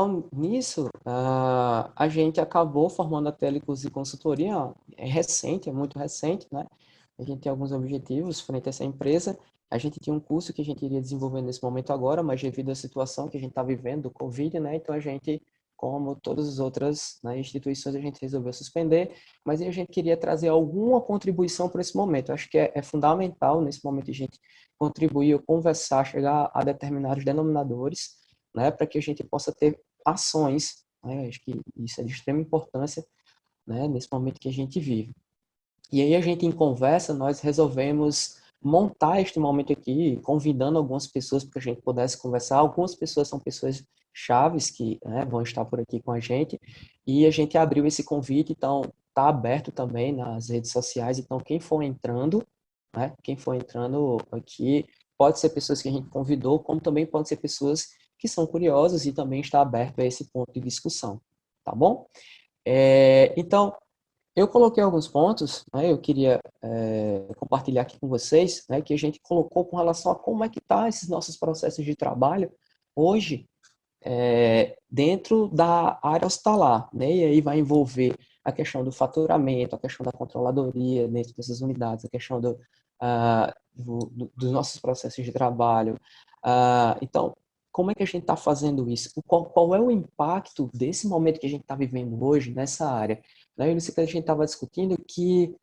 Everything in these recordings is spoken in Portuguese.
Então, nisso, a gente acabou formando a Telecurso de Consultoria, ó, é recente, é muito recente, né? A gente tem alguns objetivos frente a essa empresa. A gente tinha um curso que a gente iria desenvolver nesse momento agora, mas devido à situação que a gente está vivendo, do Covid, né? Então, a gente, como todas as outras, né, instituições, a gente resolveu suspender, mas aí a gente queria trazer alguma contribuição para esse momento. Eu acho que é fundamental, nesse momento, a gente contribuir, ou conversar, chegar a determinados denominadores, né, para que a gente possa ter ações, né? Acho que isso é de extrema importância, né, nesse momento que a gente vive. E aí a gente, em conversa, nós resolvemos montar este momento aqui, convidando algumas pessoas para que a gente pudesse conversar. Algumas pessoas são pessoas chaves que, né, vão estar por aqui com a gente, e a gente abriu esse convite, então está aberto também nas redes sociais, então quem for entrando, né, quem for entrando aqui, pode ser pessoas que a gente convidou, como também pode ser pessoas que são curiosas e também está aberto a esse ponto de discussão, tá bom? Então, eu coloquei alguns pontos, né, eu queria compartilhar aqui com vocês, né, que a gente colocou com relação a como é que tá esses nossos processos de trabalho hoje, dentro da área hospitalar, né, e aí vai envolver a questão do faturamento, a questão da controladoria dentro dessas unidades, a questão dos nossos processos de trabalho. Então, como é que a gente está fazendo isso? Qual é o impacto desse momento que a gente está vivendo hoje nessa área? Né? Isso que a gente estava discutindo, que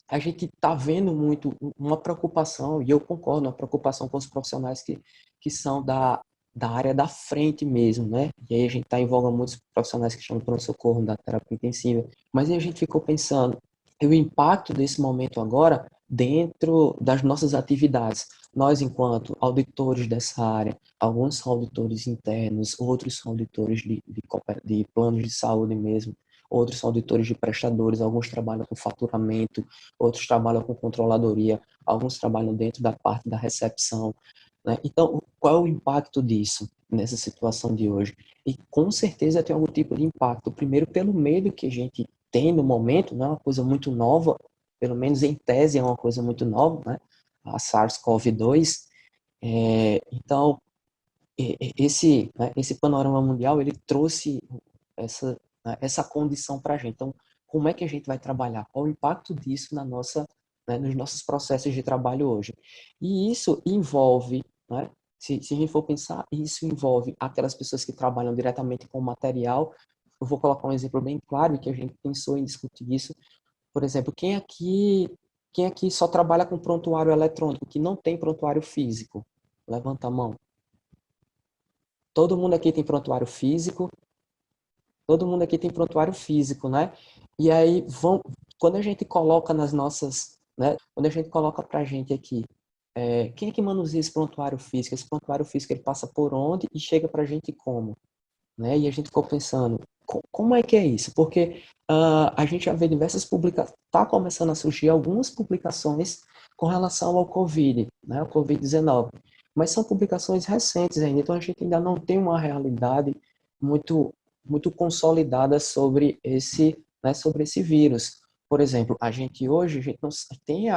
a gente está vendo muito uma preocupação, e eu concordo, uma preocupação com os profissionais que são da área da frente mesmo, né? E aí a gente está em voga muitos profissionais que estão no pronto-socorro, da terapia intensiva, mas aí a gente ficou pensando, e o impacto desse momento agora dentro das nossas atividades. Nós, enquanto auditores dessa área, alguns são auditores internos, outros são auditores de planos de saúde mesmo, outros são auditores de prestadores, alguns trabalham com faturamento, outros trabalham com controladoria, alguns trabalham dentro da parte da recepção, né? Então, qual é o impacto disso nessa situação de hoje? E com certeza tem algum tipo de impacto. Primeiro, pelo medo que a gente tem no momento, não é uma coisa muito nova, pelo menos em tese é uma coisa muito nova, né? A SARS-CoV-2. Então, esse panorama mundial, ele trouxe essa, essa condição para a gente. Então, como é que a gente vai trabalhar? Qual o impacto disso nos nossos processos de trabalho hoje? E isso envolve, né, se a gente for pensar, isso envolve aquelas pessoas que trabalham diretamente com o material. Eu vou colocar um exemplo bem claro, que a gente pensou em discutir isso. Por exemplo, quem aqui só trabalha com prontuário eletrônico, que não tem prontuário físico? Levanta a mão. Todo mundo aqui tem prontuário físico, todo mundo aqui tem prontuário físico, né? E aí, quando a gente coloca nas nossas, né? Quando a gente coloca pra gente aqui, quem é que manuseia esse prontuário físico? Esse prontuário físico, ele passa por onde e chega pra gente como? Né? E a gente ficou pensando, como é que é isso? Porque a gente já vê diversas publicações, está começando a surgir algumas publicações com relação ao Covid, né? O Covid-19. Mas são publicações recentes ainda, então a gente ainda não tem uma realidade muito, muito consolidada sobre esse vírus. Por exemplo, a gente não tem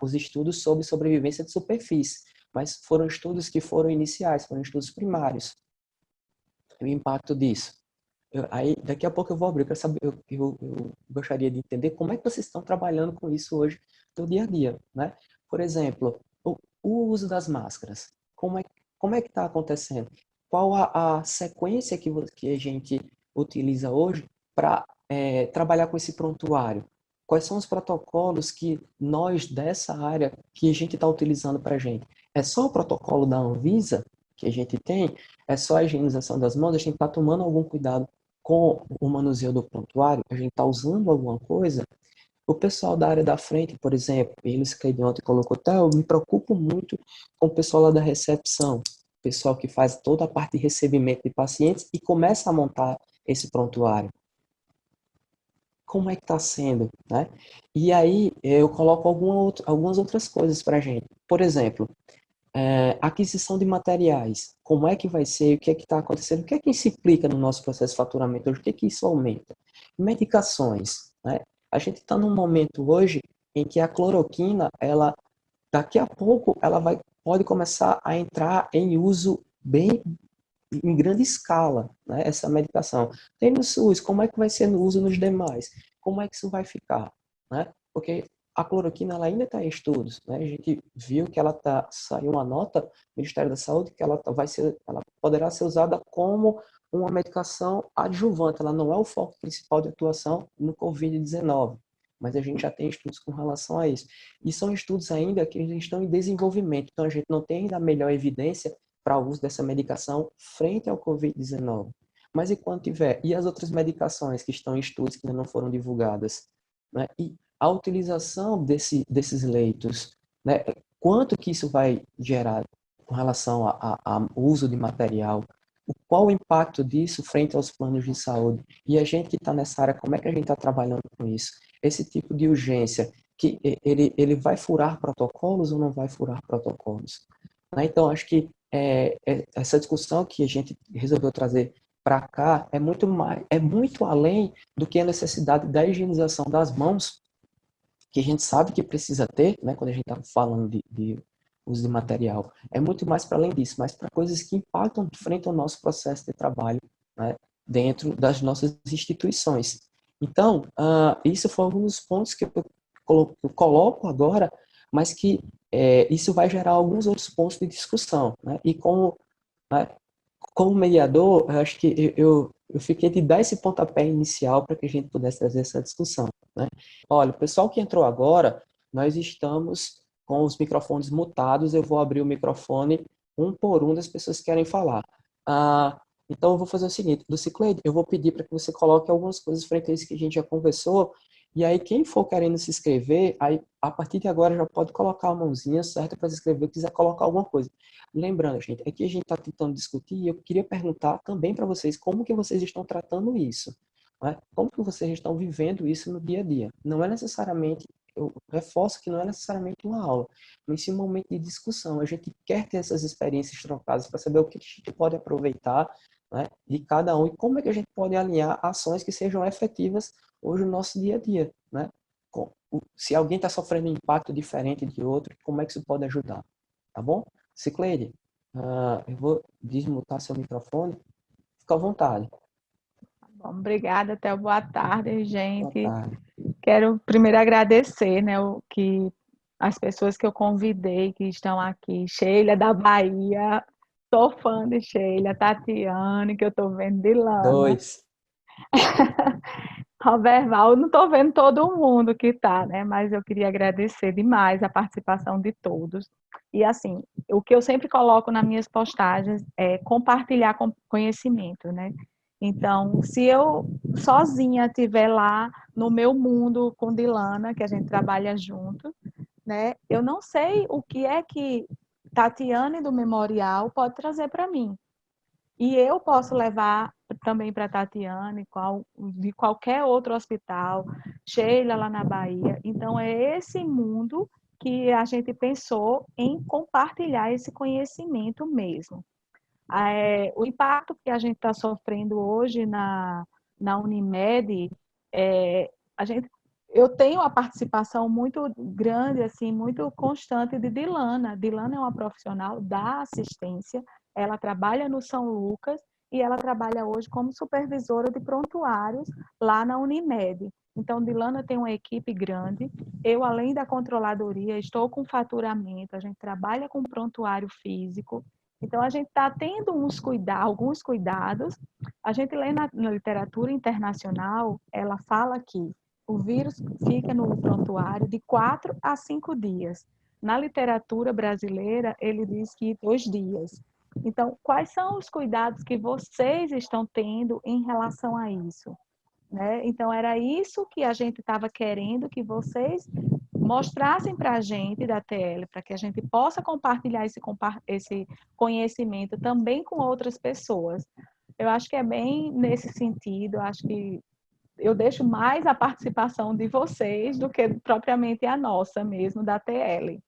os estudos sobre sobrevivência de superfície, mas foram estudos que foram iniciais, foram estudos primários. O impacto disso. Aí, daqui a pouco eu vou abrir, eu quero saber, eu gostaria de entender como é que vocês estão trabalhando com isso hoje no dia a dia, né? Por exemplo, o uso das máscaras. Como é que está acontecendo? Qual a sequência que a gente utiliza hoje para trabalhar com esse prontuário? Quais são os protocolos que nós dessa área que a gente está utilizando para a gente? É só o protocolo da Anvisa que a gente tem? É só a higienização das mãos? A gente está tomando algum cuidado com o manuseio do prontuário? A gente está usando alguma coisa? O pessoal da área da frente, por exemplo, eles que ontem colocou, tá, eu me preocupo muito com o pessoal lá da recepção, o pessoal que faz toda a parte de recebimento de pacientes e começa a montar esse prontuário. Como é que está sendo, né? E aí eu coloco algumas outras coisas para a gente. Por exemplo, aquisição de materiais. Como é que vai ser? O que é que está acontecendo? O que é que isso implica no nosso processo de faturamento hoje? O que é que isso aumenta? Medicações, né? A gente está num momento hoje em que a cloroquina, daqui a pouco, pode começar a entrar em uso bem em grande escala, né, essa medicação. Tem no SUS, como é que vai ser no uso nos demais? Como é que isso vai ficar? Né? Porque a cloroquina ela ainda está em estudos. Né? A gente viu que saiu uma nota do Ministério da Saúde que ela poderá ser usada como uma medicação adjuvante. Ela não é o foco principal de atuação no Covid-19, mas a gente já tem estudos com relação a isso. E são estudos ainda que estão em desenvolvimento, então a gente não tem ainda a melhor evidência para o uso dessa medicação frente ao Covid-19. Mas e quando tiver? E as outras medicações que estão em estudos que ainda não foram divulgadas? Né? E a utilização desses leitos, né? Quanto que isso vai gerar com relação ao uso de material? Qual o impacto disso frente aos planos de saúde? E a gente que está nessa área, como é que a gente está trabalhando com isso? Esse tipo de urgência, que ele vai furar protocolos ou não vai furar protocolos? Né? Então, acho que essa discussão que a gente resolveu trazer para cá é muito além do que a necessidade da higienização das mãos, que a gente sabe que precisa ter, né, quando a gente está falando de uso de material. É muito mais para além disso, mas para coisas que impactam frente ao nosso processo de trabalho, né, dentro das nossas instituições. Então, isso foi alguns pontos que eu coloco agora, mas que isso vai gerar alguns outros pontos de discussão. Né? E né, como mediador, eu acho que eu fiquei de dar esse pontapé inicial para que a gente pudesse trazer essa discussão. Né? Olha, o pessoal que entrou agora, nós estamos com os microfones mutados, eu vou abrir o microfone um por um das pessoas que querem falar. Então, eu vou fazer o seguinte, do Cicleide, eu vou pedir para que você coloque algumas coisas frente a isso que a gente já conversou, e aí quem for querendo se inscrever, aí, a partir de agora já pode colocar a mãozinha certa para se inscrever, quiser colocar alguma coisa. Lembrando, gente, aqui a gente está tentando discutir e eu queria perguntar também para vocês como que vocês estão tratando isso. Né? Como que vocês estão vivendo isso no dia a dia? Não é necessariamente, eu reforço que não é necessariamente uma aula, mas sim um momento de discussão. A gente quer ter essas experiências trocadas para saber o que a gente pode aproveitar, né, de cada um e como é que a gente pode alinhar ações que sejam efetivas hoje no nosso dia a dia. Né? Se alguém está sofrendo um impacto diferente de outro, como é que isso pode ajudar? Tá bom? Cicleide, eu vou desmutar seu microfone. Fica à vontade. Bom, obrigada, até boa tarde, Boa gente. tarde. Quero primeiro agradecer, né, as pessoas que eu convidei que estão aqui. Sheila da Bahia, sou fã de Sheila, Tatiane, que eu estou vendo de Lana. Dois. Roberval, não estou vendo todo mundo que está, né? Mas eu queria agradecer demais a participação de todos. E assim, o que eu sempre coloco nas minhas postagens é compartilhar conhecimento, né? Então, se eu sozinha estiver lá no meu mundo com Dilana, que a gente trabalha junto, né? Eu não sei o que é que Tatiane do Memorial pode trazer para mim. E eu posso levar também para Tatiane, de qualquer outro hospital, Sheila lá na Bahia. Então, é esse mundo que a gente pensou em compartilhar esse conhecimento mesmo. O impacto que a gente está sofrendo hoje na Unimed, a gente, eu tenho a participação muito grande, assim, muito constante de Dilana. Dilana é uma profissional da assistência, ela trabalha no São Lucas e ela trabalha hoje como supervisora de prontuários lá na Unimed. Então, Dilana tem uma equipe grande. Eu, além da controladoria, estou com faturamento, a gente trabalha com prontuário físico. Então, a gente está tendo alguns cuidados. A gente lê na literatura internacional, ela fala que o vírus fica no prontuário de 4 a 5 dias. Na literatura brasileira, ele diz que 2 dias. Então, quais são os cuidados que vocês estão tendo em relação a isso? Né? Então, era isso que a gente estava querendo que vocês mostrassem para a gente da TL, para que a gente possa compartilhar esse conhecimento também com outras pessoas. Eu acho que é bem nesse sentido, acho que eu deixo mais a participação de vocês do que propriamente a nossa mesmo, da TL.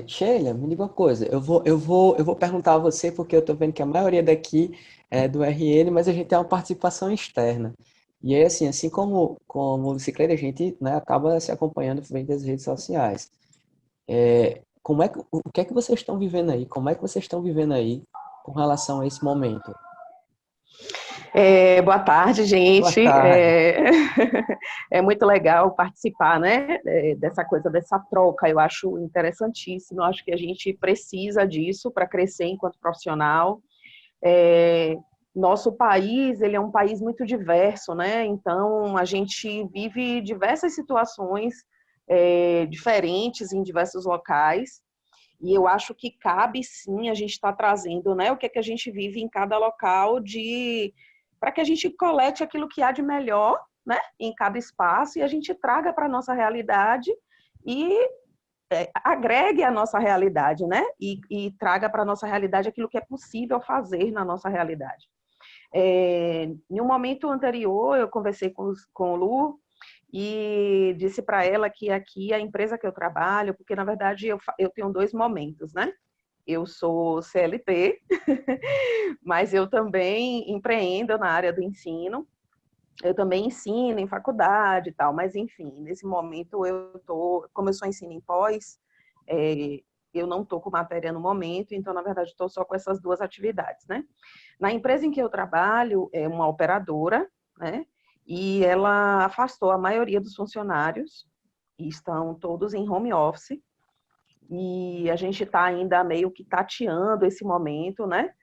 Sheila, me diga uma coisa. Eu vou perguntar a você, porque eu estou vendo que a maioria daqui é do RN, mas a gente tem uma participação externa. E aí, assim como o Bicicleta, a gente, né, acaba se acompanhando frente das redes sociais. O que é que vocês estão vivendo aí? Como é que vocês estão vivendo aí com relação a esse momento? Boa tarde, gente. Boa tarde. É muito legal participar, né, dessa coisa, dessa troca. Eu acho interessantíssimo. Eu acho que a gente precisa disso para crescer enquanto profissional. Nosso país, ele é um país muito diverso, né? Então, a gente vive diversas situações diferentes em diversos locais. E eu acho que cabe, sim, a gente estar trazendo, né, o que é que a gente vive em cada local para que a gente colete aquilo que há de melhor, né, em cada espaço e a gente traga para a nossa realidade e agregue a nossa realidade, né, e traga para a nossa realidade aquilo que é possível fazer na nossa realidade. Em um momento anterior, eu conversei com o Lu e disse para ela que aqui a empresa que eu trabalho, porque na verdade eu tenho dois momentos, né? Eu sou CLT, mas eu também empreendo na área do ensino. Eu também ensino em faculdade e tal, mas enfim, nesse momento como eu sou ensino em pós, eu não estou com matéria no momento, então na verdade estou só com essas duas atividades, né? Na empresa em que eu trabalho é uma operadora, né? E ela afastou a maioria dos funcionários, e estão todos em home office, e a gente está ainda meio que tateando esse momento, né?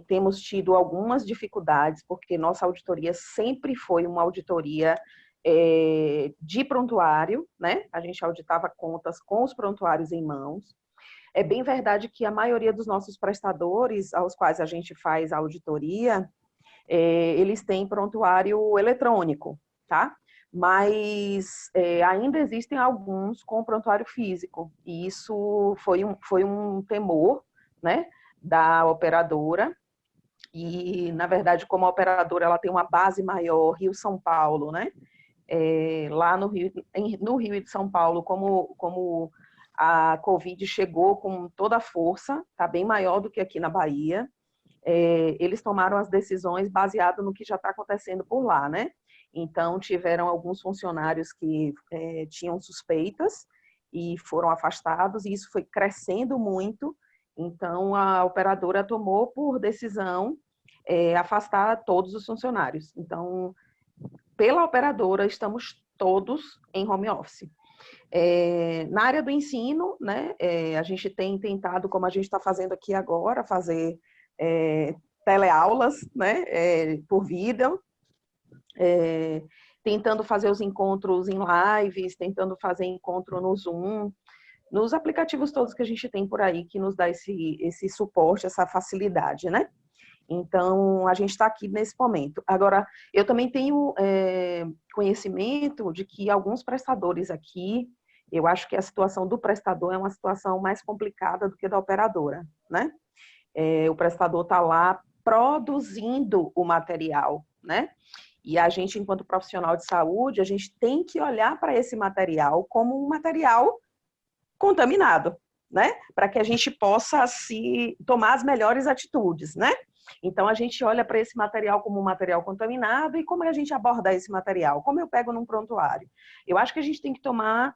Temos tido algumas dificuldades, porque nossa auditoria sempre foi uma auditoria de prontuário, né? A gente auditava contas com os prontuários em mãos. É bem verdade que a maioria dos nossos prestadores, aos quais a gente faz a auditoria, eles têm prontuário eletrônico, tá? Mas ainda existem alguns com prontuário físico, e isso foi um temor, né, da operadora, e, na verdade, como a operadora ela tem uma base maior, Rio-São Paulo, né, lá no Rio e de São Paulo, como a Covid chegou com toda a força, tá bem maior do que aqui na Bahia, eles tomaram as decisões baseado no que já está acontecendo por lá, né? Então, tiveram alguns funcionários que tinham suspeitas e foram afastados, e isso foi crescendo muito. Então, a operadora tomou por decisão afastar todos os funcionários. Então, pela operadora, estamos todos em home office. Na área do ensino, né, a gente tem tentado, como a gente está fazendo aqui agora, fazer teleaulas, né, por vídeo, tentando fazer os encontros em lives, tentando fazer encontro no Zoom, nos aplicativos todos que a gente tem por aí, que nos dá esse suporte, essa facilidade, né? Então, a gente está aqui nesse momento. Agora, eu também tenho conhecimento de que alguns prestadores aqui, eu acho que a situação do prestador é uma situação mais complicada do que da operadora, né? O prestador está lá produzindo o material, né? E a gente, enquanto profissional de saúde, a gente tem que olhar para esse material como um material contaminado, né? Para que a gente possa tomar as melhores atitudes, né? Então, a gente olha para esse material como um material contaminado e como a gente aborda esse material? Como eu pego num prontuário? Eu acho que a gente tem que tomar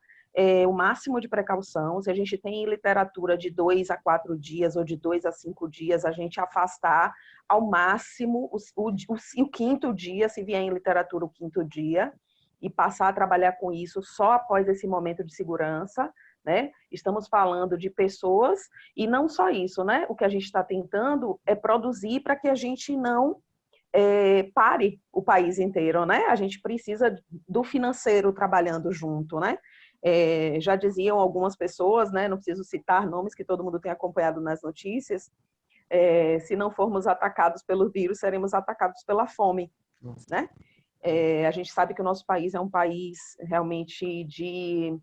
o máximo de precaução. Se a gente tem literatura de 2 a 4 dias ou de 2 a 5 dias, a gente afastar ao máximo o quinto dia, se vier em literatura o quinto dia, e passar a trabalhar com isso só após esse momento de segurança, né? Estamos falando de pessoas e não só isso, né? O que a gente está tentando é produzir para que a gente não pare o país inteiro, né? A gente precisa do financeiro trabalhando junto, né? Já diziam algumas pessoas, né? Não preciso citar nomes que todo mundo tem acompanhado nas notícias. Se não formos atacados pelo vírus, seremos atacados pela fome, né? A gente sabe que o nosso país é um país realmente de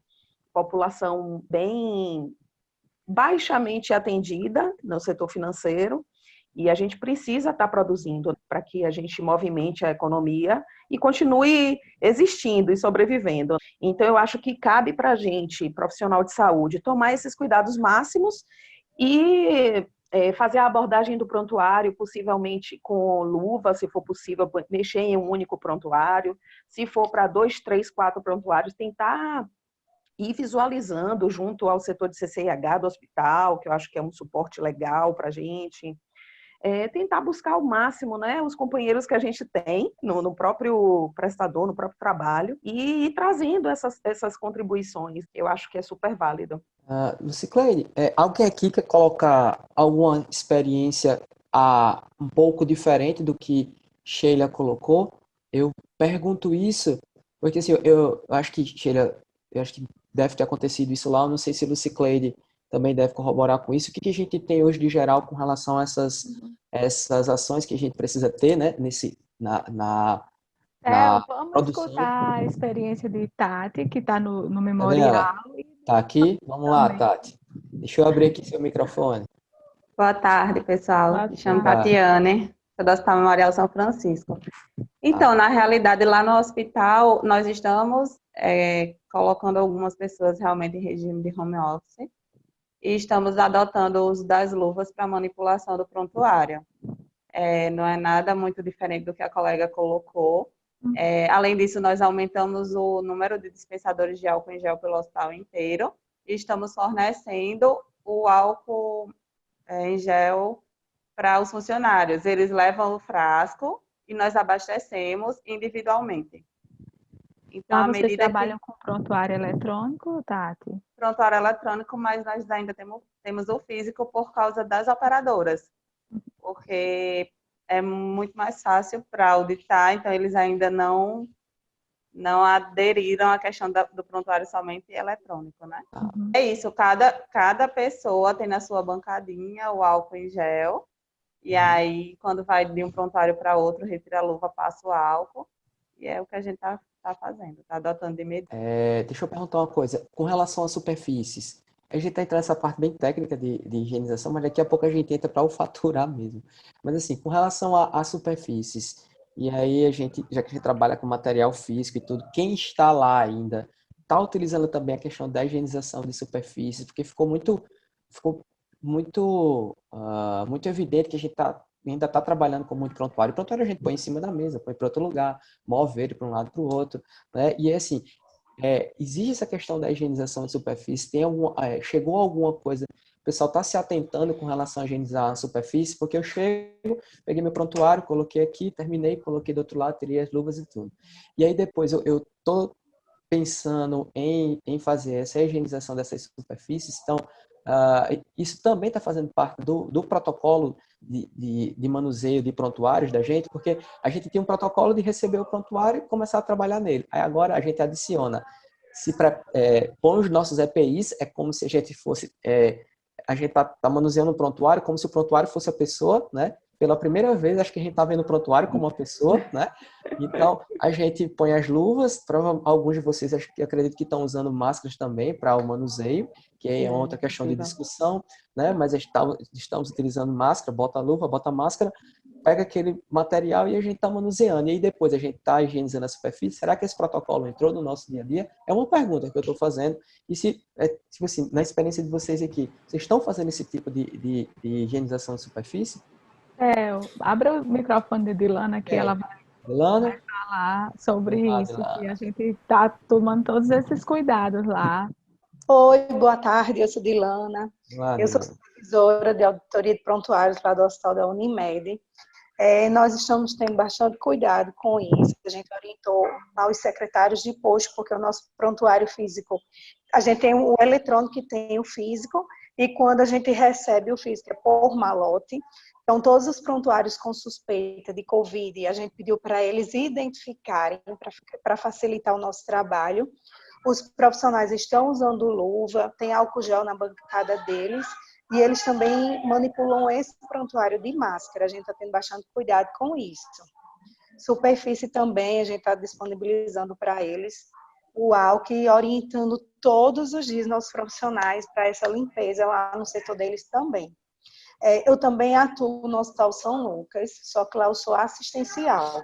população bem baixamente atendida no setor financeiro, e a gente precisa estar produzindo para que a gente movimente a economia e continue existindo e sobrevivendo. Então, eu acho que cabe para a gente, profissional de saúde, tomar esses cuidados máximos e fazer a abordagem do prontuário, possivelmente com luva, se for possível, mexer em um único prontuário. Se for para 2, 3, 4 prontuários, tentar ir visualizando junto ao setor de CCIH do hospital, que eu acho que é um suporte legal para a gente. tentar buscar ao máximo, né, os companheiros que a gente tem no próprio prestador, no próprio trabalho, e ir trazendo essas contribuições. Eu acho que é super válido. Lucicleide, alguém aqui quer colocar alguma experiência um pouco diferente do que Sheila colocou? Eu pergunto isso porque assim, eu acho que Sheila, eu acho que deve ter acontecido isso lá. Eu não sei se Lucicleide também deve corroborar com isso. O que que a gente tem hoje de geral com relação a essas ações que a gente precisa ter, né, na Vamos produção? escutar a experiência de Tati, que está no Cadê ela? memorial, e Tá aqui? Vamos lá, também. Tati. Deixa eu abrir aqui seu microfone. Boa tarde, pessoal. Boa Me chamo tarde. Tá. Tatiane, sou do Hospital Memorial São Francisco. Tá. Então, na realidade, lá no hospital, nós estamos colocando algumas pessoas realmente em regime de home office e estamos adotando o uso das luvas para manipulação do prontuário. Não é nada muito diferente do que a colega colocou. Além disso, nós aumentamos o número de dispensadores de álcool em gel pelo hospital inteiro e estamos fornecendo o álcool em gel para os funcionários. Eles levam o frasco e nós abastecemos individualmente. Então, Lá à vocês medida que trabalham com prontuário eletrônico, Tati? prontuário eletrônico, mas nós ainda temos o físico por causa das operadoras, porque é muito mais fácil para auditar, então eles ainda não aderiram à questão do prontuário somente eletrônico, né? Uhum. É isso, cada pessoa tem na sua bancadinha o álcool em gel, e aí, quando vai de um prontuário para outro, retira a luva, passa o álcool, e é o que a gente está fazendo, está adotando de medida. Deixa eu perguntar uma coisa. Com relação às superfícies, a gente está entrando nessa parte bem técnica de higienização, mas daqui a pouco a gente entra para o faturar mesmo. Mas assim, com relação às superfícies, e aí já que a gente trabalha com material físico e tudo, quem está lá ainda está utilizando também a questão da higienização de superfícies, porque ficou muito evidente que a gente ainda está trabalhando com muito prontuário. O prontuário a gente põe em cima da mesa, põe para outro lugar, move ele para um lado para o outro, né? E assim, existe essa questão da higienização de superfície? Chegou alguma coisa? O pessoal está se atentando com relação a higienizar a superfície? Porque eu chego, peguei meu prontuário, coloquei aqui, terminei, coloquei do outro lado, tirei as luvas e tudo. E aí depois eu tô pensando em fazer essa higienização dessas superfícies. Então, isso também está fazendo parte do protocolo de manuseio de prontuários da gente, porque a gente tem um protocolo de receber o prontuário e começar a trabalhar nele. Aí agora a gente adiciona, põe os nossos EPIs, é como se a gente fosse, a gente tá manuseando o prontuário como se o prontuário fosse a pessoa, né? Pela primeira vez, acho que a gente está vendo o prontuário como uma pessoa, né? Então, a gente põe as luvas, alguns de vocês acredito que estão usando máscaras também para o manuseio, que é outra questão de discussão, né? Mas estamos utilizando máscara, bota a luva, bota a máscara, pega aquele material e a gente está manuseando. E aí depois a gente está higienizando a superfície. Será que esse protocolo entrou no nosso dia a dia? É uma pergunta que eu estou fazendo. E tipo assim, na experiência de vocês aqui, vocês estão fazendo esse tipo de higienização de superfície? Abra o microfone de Dilana, que ela vai Dilana? falar sobre Vamos lá, isso, que Dilana. a gente está tomando todos esses cuidados lá. Oi, boa tarde, eu sou Dilana. Vamos lá, Eu sou Dilana. supervisora de auditoria de prontuários lá do Hospital da Unimed. Nós estamos tendo bastante cuidado com isso. A gente orientou aos secretários de posto, porque o nosso prontuário físico, a gente tem o eletrônico e tem o físico, e quando a gente recebe o físico é por malote. Então, todos os prontuários com suspeita de Covid, a gente pediu para eles identificarem, para facilitar o nosso trabalho. Os profissionais estão usando luva, tem álcool gel na bancada deles, e eles também manipulam esse prontuário de máscara. A gente está tendo bastante cuidado com isso. Superfície também, a gente está disponibilizando para eles o álcool e orientando todos os dias nossos profissionais para essa limpeza lá no setor deles também. Eu também atuo no Hospital São Lucas, só que lá eu sou assistencial.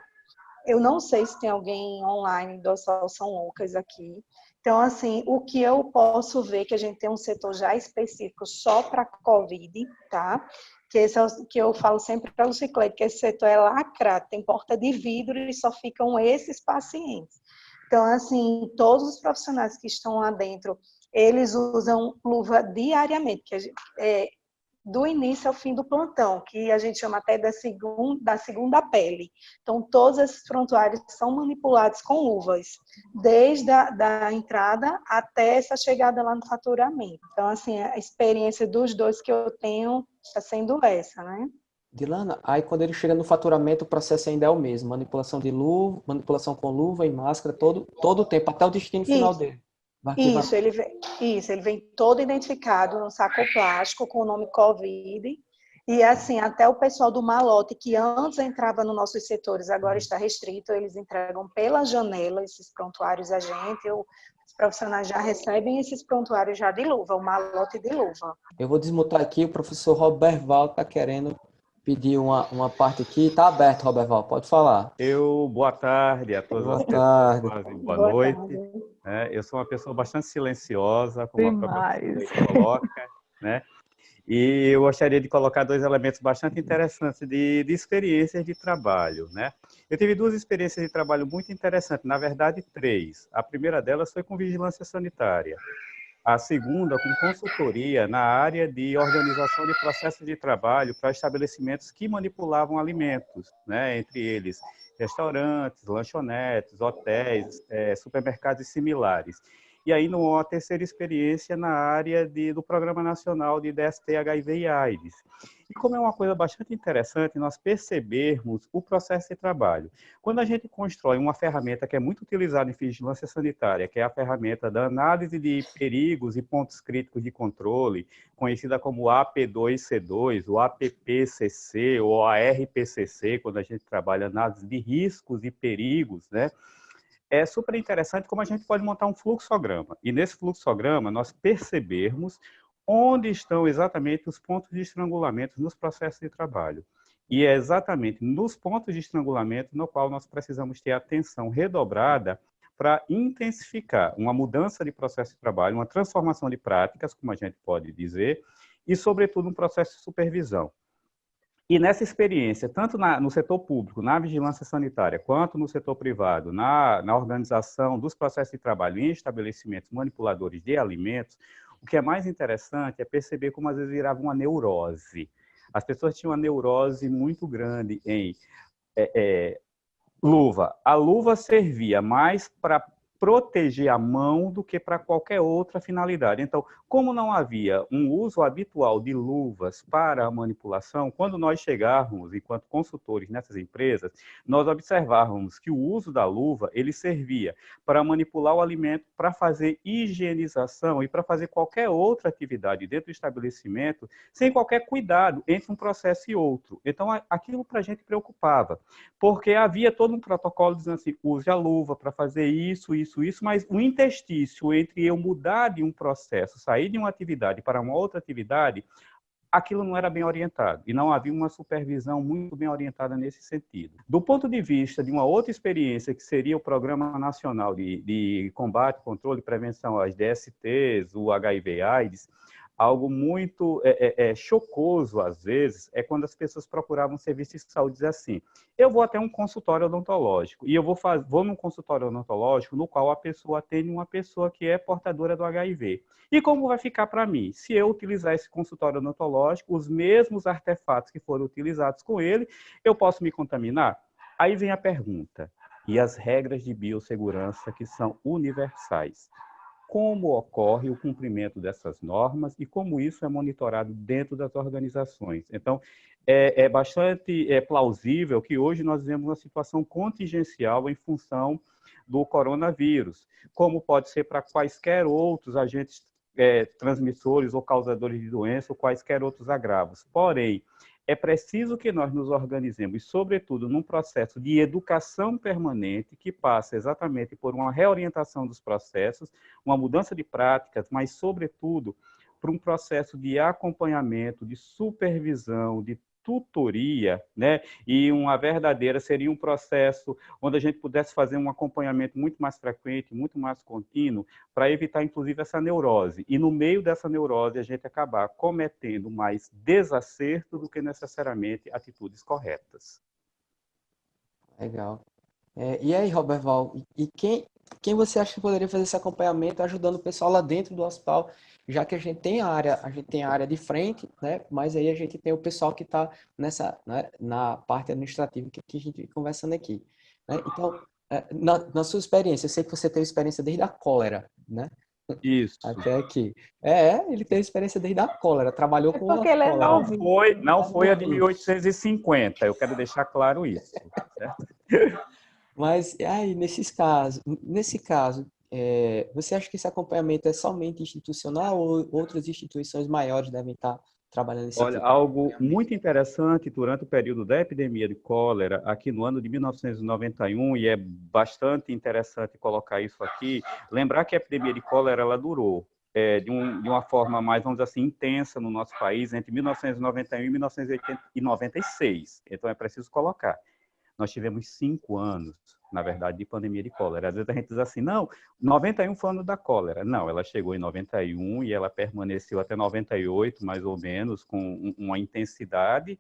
Eu não sei se tem alguém online do Hospital São Lucas aqui. Então, assim, o que eu posso ver que a gente tem um setor já específico só para Covid, tá? Que esse é o que eu falo sempre para o Lucicleide, que esse setor é lacrado, tem porta de vidro e só ficam esses pacientes. Então, assim, todos os profissionais que estão lá dentro, eles usam luva diariamente, do início ao fim do plantão, que a gente chama até da segunda pele. Então, todos esses prontuários são manipulados com luvas, desde da entrada até essa chegada lá no faturamento. Então, assim, a experiência dos dois que eu tenho está sendo essa, né? Dilana, aí quando ele chega no faturamento, o processo ainda é o mesmo, manipulação de luva, manipulação com luva e máscara, todo o tempo, até o destino final dele. Ele vem todo identificado no saco plástico com o nome Covid. E assim, até o pessoal do malote, que antes entrava nos nossos setores, agora está restrito, eles entregam pela janela esses prontuários a gente. Os profissionais já recebem esses prontuários já de luva, o malote de luva. Eu vou desmutar aqui, o professor Roberval está querendo pedir uma parte aqui. Está aberto, Roberval, pode falar. Boa tarde a todas as pessoas, boa noite. Eu sou uma pessoa bastante silenciosa, como a própria pessoa coloca, né? E eu gostaria de colocar dois elementos bastante interessantes de experiências de trabalho, né? Eu tive duas experiências de trabalho muito interessantes, na verdade, três. A primeira delas foi com vigilância sanitária. A segunda, com consultoria na área de organização de processos de trabalho para estabelecimentos que manipulavam alimentos, né? Entre eles restaurantes, lanchonetes, hotéis, supermercados e similares. E aí, numa terceira experiência na área do Programa Nacional de DST, HIV e AIDS. E como é uma coisa bastante interessante nós percebermos o processo de trabalho. Quando a gente constrói uma ferramenta que é muito utilizada em vigilância sanitária, que é a ferramenta da análise de perigos e pontos críticos de controle, conhecida como AP2C2, o APPCC ou a RPCC, quando a gente trabalha análise de riscos e perigos, né? É super interessante como a gente pode montar um fluxograma. E nesse fluxograma, nós percebermos onde estão exatamente os pontos de estrangulamento nos processos de trabalho. E é exatamente nos pontos de estrangulamento no qual nós precisamos ter atenção redobrada para intensificar uma mudança de processo de trabalho, uma transformação de práticas, como a gente pode dizer, e, sobretudo, um processo de supervisão. E nessa experiência, tanto no setor público, na vigilância sanitária, quanto no setor privado, na organização dos processos de trabalho em estabelecimentos manipuladores de alimentos, o que é mais interessante é perceber como às vezes virava uma neurose. As pessoas tinham uma neurose muito grande em luva. A luva servia mais para proteger a mão do que para qualquer outra finalidade. Então, como não havia um uso habitual de luvas para a manipulação, quando nós chegarmos, enquanto consultores nessas empresas, nós observávamos que o uso da luva, ele servia para manipular o alimento, para fazer higienização e para fazer qualquer outra atividade dentro do estabelecimento, sem qualquer cuidado entre um processo e outro. Então, aquilo para a gente preocupava, porque havia todo um protocolo dizendo assim, use a luva para fazer isso, mas o interstício entre eu mudar de um processo, sair de uma atividade para uma outra atividade, aquilo não era bem orientado e não havia uma supervisão muito bem orientada nesse sentido. Do ponto de vista de uma outra experiência, que seria o Programa Nacional de Combate, Controle e Prevenção às DSTs, o HIV/AIDS, algo muito chocoso, às vezes, é quando as pessoas procuravam um serviço de saúde e diziam assim, eu vou até um consultório odontológico, e eu vou num consultório odontológico no qual a pessoa atende uma pessoa que é portadora do HIV. E como vai ficar para mim? Se eu utilizar esse consultório odontológico, os mesmos artefatos que foram utilizados com ele, eu posso me contaminar? Aí vem a pergunta, e as regras de biossegurança que são universais? Como ocorre o cumprimento dessas normas e como isso é monitorado dentro das organizações. Então, é bastante plausível que hoje nós vemos uma situação contingencial em função do coronavírus, como pode ser para quaisquer outros agentes transmissores ou causadores de doença ou quaisquer outros agravos. Porém, é preciso que nós nos organizemos, sobretudo num processo de educação permanente que passa exatamente por uma reorientação dos processos, uma mudança de práticas, mas, sobretudo, por um processo de acompanhamento, de supervisão, de tutoria, né? E uma verdadeira seria um processo onde a gente pudesse fazer um acompanhamento muito mais frequente, muito mais contínuo, para evitar, inclusive, essa neurose. E no meio dessa neurose, a gente acabar cometendo mais desacerto do que necessariamente atitudes corretas. Legal. E aí, Roberval, e quem você acha que poderia fazer esse acompanhamento ajudando o pessoal lá dentro do hospital, já que a gente tem a área de frente, né? Mas aí a gente tem o pessoal que está nessa, né, na parte administrativa que a gente vem conversando aqui, né? Então, na sua experiência, eu sei que você teve experiência desde a cólera, né? Isso. Até aqui. Ele teve experiência desde a cólera, trabalhou É com a porque ele é cólera. novinho. Não foi a de 1850, eu quero deixar claro isso, certo? Mas aí, nesse caso, você acha que esse acompanhamento é somente institucional ou outras instituições maiores devem estar trabalhando nesse Olha, tipo de algo acompanhamento? muito interessante durante o período da epidemia de cólera, aqui no ano de 1991, e é bastante interessante colocar isso aqui, lembrar que a epidemia de cólera ela durou de uma forma mais, vamos dizer assim, intensa no nosso país entre 1991 e 1996. Então, é preciso colocar. Nós tivemos 5 anos, na verdade, de pandemia de cólera. Às vezes a gente diz assim, não, 91 foi o ano da cólera. Não, ela chegou em 91 e ela permaneceu até 98, mais ou menos, com uma intensidade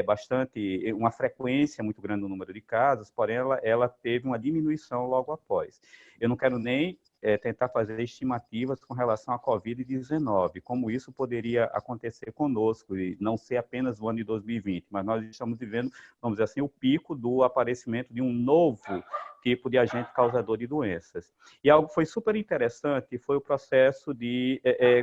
bastante, uma frequência muito grande no número de casos, porém ela teve uma diminuição logo após. Eu não quero nem tentar fazer estimativas com relação à Covid-19, como isso poderia acontecer conosco, e não ser apenas o ano de 2020, mas nós estamos vivendo, vamos dizer assim, o pico do aparecimento de um novo tipo de agente causador de doenças. E algo que foi super interessante foi o processo de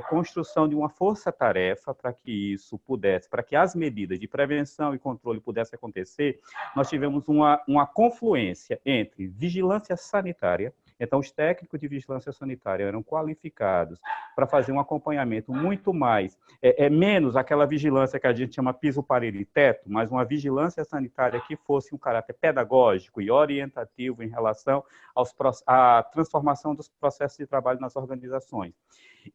construção de uma força-tarefa para que isso pudesse, para que as medidas de prevenção e controle pudessem acontecer. Nós tivemos uma confluência entre vigilância sanitária. Então, os técnicos de vigilância sanitária eram qualificados para fazer um acompanhamento muito mais, menos aquela vigilância que a gente chama piso, parede e teto, mas uma vigilância sanitária que fosse um caráter pedagógico e orientativo em relação à transformação dos processos de trabalho nas organizações.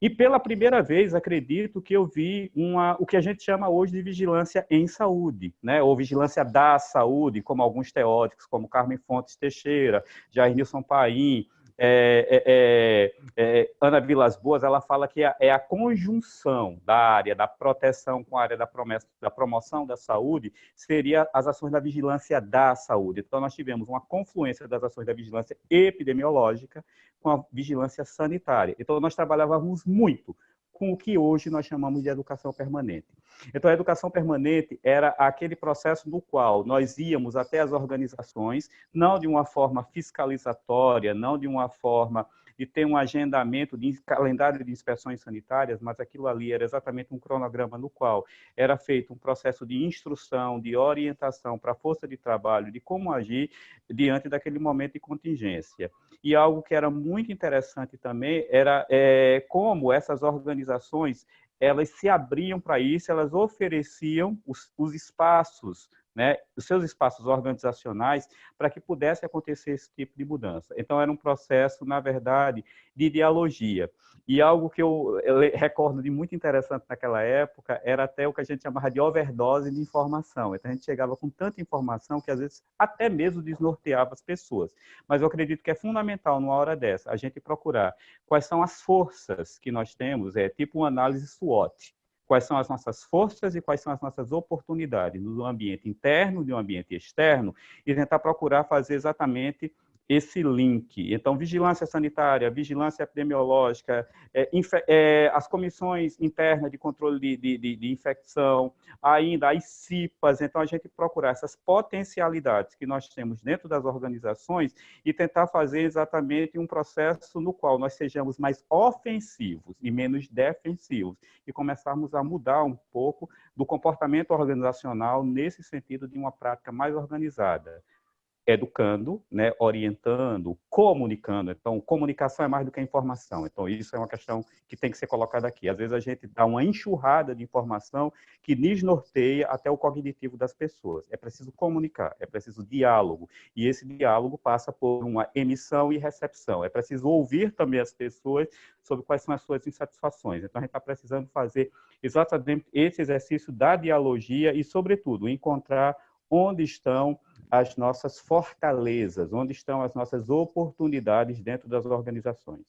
E pela primeira vez, acredito que eu vi o que a gente chama hoje de vigilância em saúde, né? Ou vigilância da saúde, como alguns teóricos, como Carmen Fontes Teixeira, Jair Nilson Paim, Ana Vilas Boas, ela fala que é a conjunção da área da proteção com a área da promoção da saúde, seria as ações da vigilância da saúde. Então, nós tivemos uma confluência das ações da vigilância epidemiológica com a vigilância sanitária. Então, nós trabalhávamos muito com o que hoje nós chamamos de educação permanente. Então, a educação permanente era aquele processo no qual nós íamos até as organizações, não de uma forma fiscalizatória, não de uma forma de ter um agendamento de calendário de inspeções sanitárias, mas aquilo ali era exatamente um cronograma no qual era feito um processo de instrução, de orientação para a força de trabalho, de como agir diante daquele momento de contingência. E algo que era muito interessante também era como essas organizações elas se abriam para isso, elas ofereciam os espaços, né, os seus espaços organizacionais para que pudesse acontecer esse tipo de mudança. Então, era um processo, na verdade, de dialogia. E algo que eu recordo de muito interessante naquela época era até o que a gente chamava de overdose de informação. Então, a gente chegava com tanta informação que, às vezes, até mesmo desnorteava as pessoas. Mas eu acredito que é fundamental, numa hora dessa, a gente procurar quais são as forças que nós temos, tipo uma análise SWOT. Quais são as nossas forças e quais são as nossas oportunidades no ambiente interno, no ambiente externo, e tentar procurar fazer exatamente esse link. Então, vigilância sanitária, vigilância epidemiológica, as comissões internas de controle de infecção, ainda as CIPAs. Então, a gente procurar essas potencialidades que nós temos dentro das organizações e tentar fazer exatamente um processo no qual nós sejamos mais ofensivos e menos defensivos e começarmos a mudar um pouco do comportamento organizacional nesse sentido de uma prática mais organizada. Educando, né, orientando, comunicando. Então, comunicação é mais do que informação. Então, isso é uma questão que tem que ser colocada aqui. Às vezes, a gente dá uma enxurrada de informação que desnorteia até o cognitivo das pessoas. É preciso comunicar, é preciso diálogo. E esse diálogo passa por uma emissão e recepção. É preciso ouvir também as pessoas sobre quais são as suas insatisfações. Então, a gente está precisando fazer exatamente esse exercício da dialogia e, sobretudo, encontrar onde estão as nossas fortalezas, onde estão as nossas oportunidades dentro das organizações.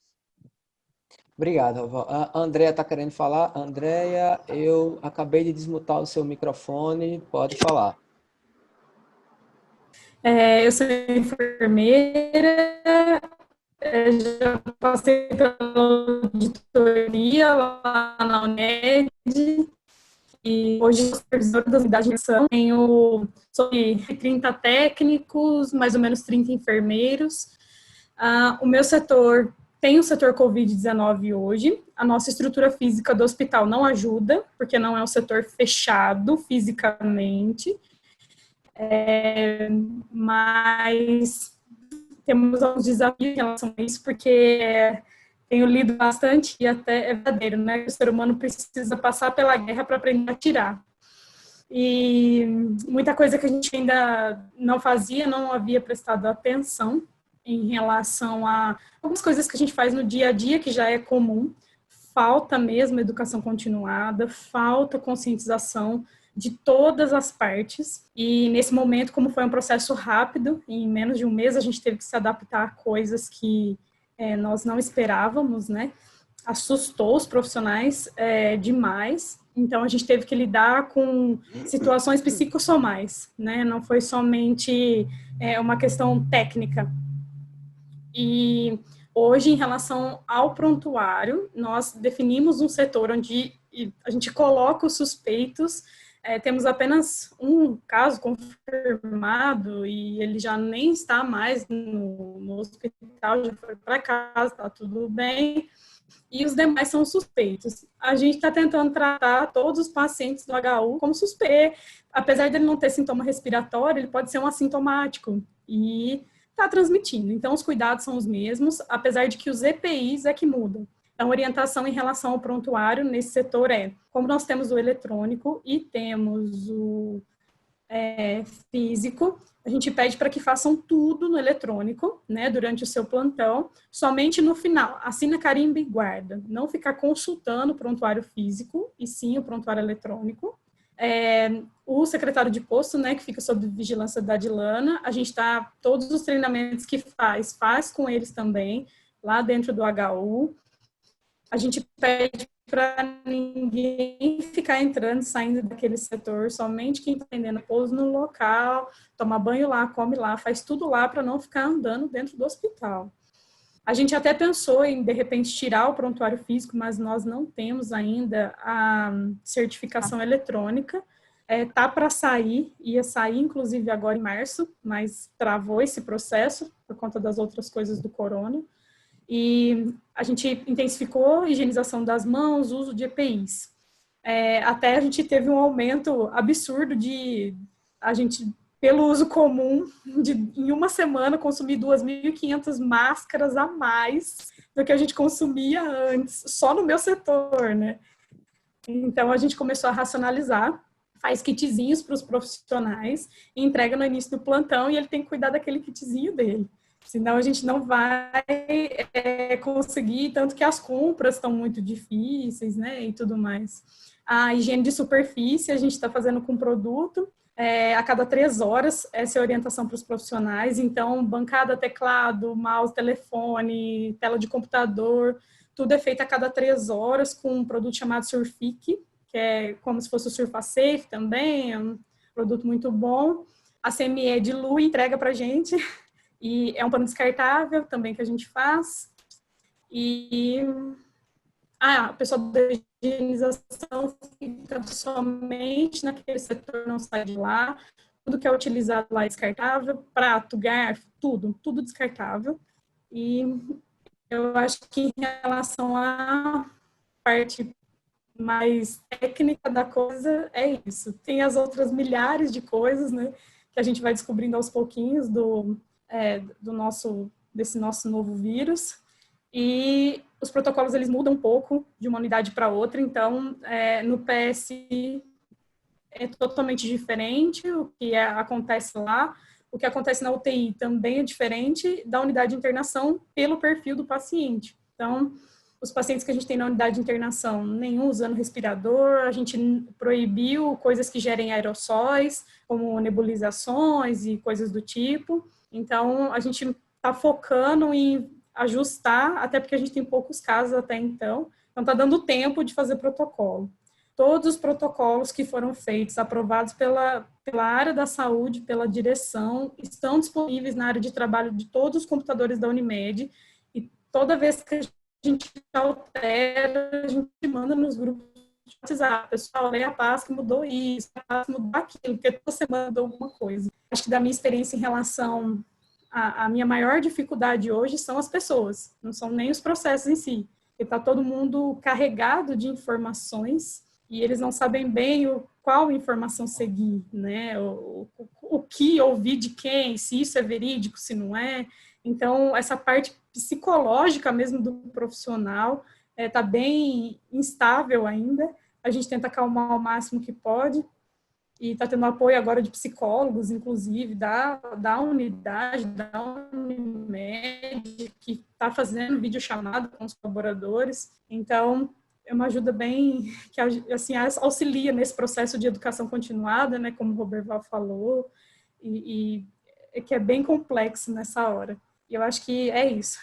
Obrigado, Val. A Andréia está querendo falar. Andréia, eu acabei de desmutar o seu microfone, pode falar. Eu sou enfermeira, já passei pelo auditoria lá na UNED, e hoje sou supervisora das unidades de nutrição. Tenho sobre 30 técnicos, mais ou menos 30 enfermeiros. O meu setor tem o setor Covid-19 hoje. A nossa estrutura física do hospital não ajuda, porque não é um setor fechado fisicamente. Mas temos alguns desafios em relação a isso, porque tenho lido bastante e até é verdadeiro, né? O ser humano precisa passar pela guerra para aprender a atirar. E muita coisa que a gente ainda não fazia, não havia prestado atenção em relação a algumas coisas que a gente faz no dia a dia, que já é comum. Falta mesmo educação continuada, falta conscientização de todas as partes. E nesse momento, como foi um processo rápido, em menos de um mês a gente teve que se adaptar a coisas que nós não esperávamos, né? Assustou os profissionais demais. Então, a gente teve que lidar com situações psicossomais, né? Não foi somente uma questão técnica. E hoje, em relação ao prontuário, nós definimos um setor onde a gente coloca os suspeitos. Temos apenas um caso confirmado e ele já nem está mais no hospital, já foi para casa, está tudo bem. E os demais são suspeitos. A gente está tentando tratar todos os pacientes do HU como suspeito. Apesar de ele não ter sintoma respiratório, ele pode ser um assintomático e está transmitindo. Então, os cuidados são os mesmos, apesar de que os EPIs é que mudam. Então, a orientação em relação ao prontuário nesse setor como nós temos o eletrônico e temos o físico, a gente pede para que façam tudo no eletrônico, né, durante o seu plantão, somente no final, assina, carimba e guarda. Não ficar consultando o prontuário físico, e sim o prontuário eletrônico. O secretário de posto, né, que fica sob vigilância da Dilana, a gente todos os treinamentos que faz com eles também, lá dentro do HU. A gente pede para ninguém ficar entrando e saindo daquele setor, somente quem está atendendo pouso no local, toma banho lá, come lá, faz tudo lá para não ficar andando dentro do hospital. A gente até pensou em, de repente, tirar o prontuário físico, mas nós não temos ainda a certificação eletrônica. Tá para sair, ia sair inclusive agora em março, mas travou esse processo por conta das outras coisas do corona. E a gente intensificou a higienização das mãos, uso de EPIs. Até a gente teve um aumento absurdo a gente, pelo uso comum, em uma semana consumir 2.500 máscaras a mais do que a gente consumia antes, só no meu setor, né? Então, a gente começou a racionalizar, faz kitzinhos para os profissionais, entrega no início do plantão e ele tem que cuidar daquele kitzinho dele. Senão a gente não vai conseguir, tanto que as compras estão muito difíceis, né, e tudo mais. A higiene de superfície a gente está fazendo com produto, a cada 3 horas, essa é a orientação para os profissionais. Então, bancada, teclado, mouse, telefone, tela de computador, tudo é feito a cada 3 horas com um produto chamado Surfic, que é como se fosse o SurfaSafe também, é um produto muito bom. A CME de Lu entrega para a gente. E é um pano descartável também que a gente faz. E a pessoa da higienização fica somente naquele setor, não sai de lá. Tudo que é utilizado lá é descartável. Prato, garfo, tudo descartável. E eu acho que em relação à parte mais técnica da coisa, é isso. Tem as outras milhares de coisas, né, que a gente vai descobrindo aos pouquinhos desse nosso novo vírus. E os protocolos, eles mudam um pouco de uma unidade para outra. Então, no PSI é totalmente diferente o que acontece lá. O que acontece na UTI também é diferente da unidade de internação pelo perfil do paciente. Então, os pacientes que a gente tem na unidade de internação, nenhum usando respirador, a gente proibiu coisas que gerem aerossóis, como nebulizações e coisas do tipo. Então, a gente está focando em ajustar, até porque a gente tem poucos casos até então está dando tempo de fazer protocolo. Todos os protocolos que foram feitos, aprovados pela área da saúde, pela direção, estão disponíveis na área de trabalho de todos os computadores da Unimed, e toda vez que a a gente altera, a gente manda nos grupos de WhatsApp. Pessoal, olha a Páscoa mudou isso, a Páscoa mudou aquilo, porque toda semana mudou alguma coisa. Acho que da minha experiência em relação a minha maior dificuldade hoje são as pessoas, não são nem os processos em si. Porque está todo mundo carregado de informações e eles não sabem bem qual informação seguir, né? O que ouvir de quem, se isso é verídico, se não é. Então, essa parte psicológica mesmo do profissional está bem instável ainda. A gente tenta acalmar ao máximo que pode, e está tendo apoio agora de psicólogos, inclusive, da unidade, da Unimed, que está fazendo videochamada com os colaboradores. Então, é uma ajuda bem, que assim, auxilia nesse processo de educação continuada, né, como o Roberval falou, e que é bem complexo nessa hora. E eu acho que é isso.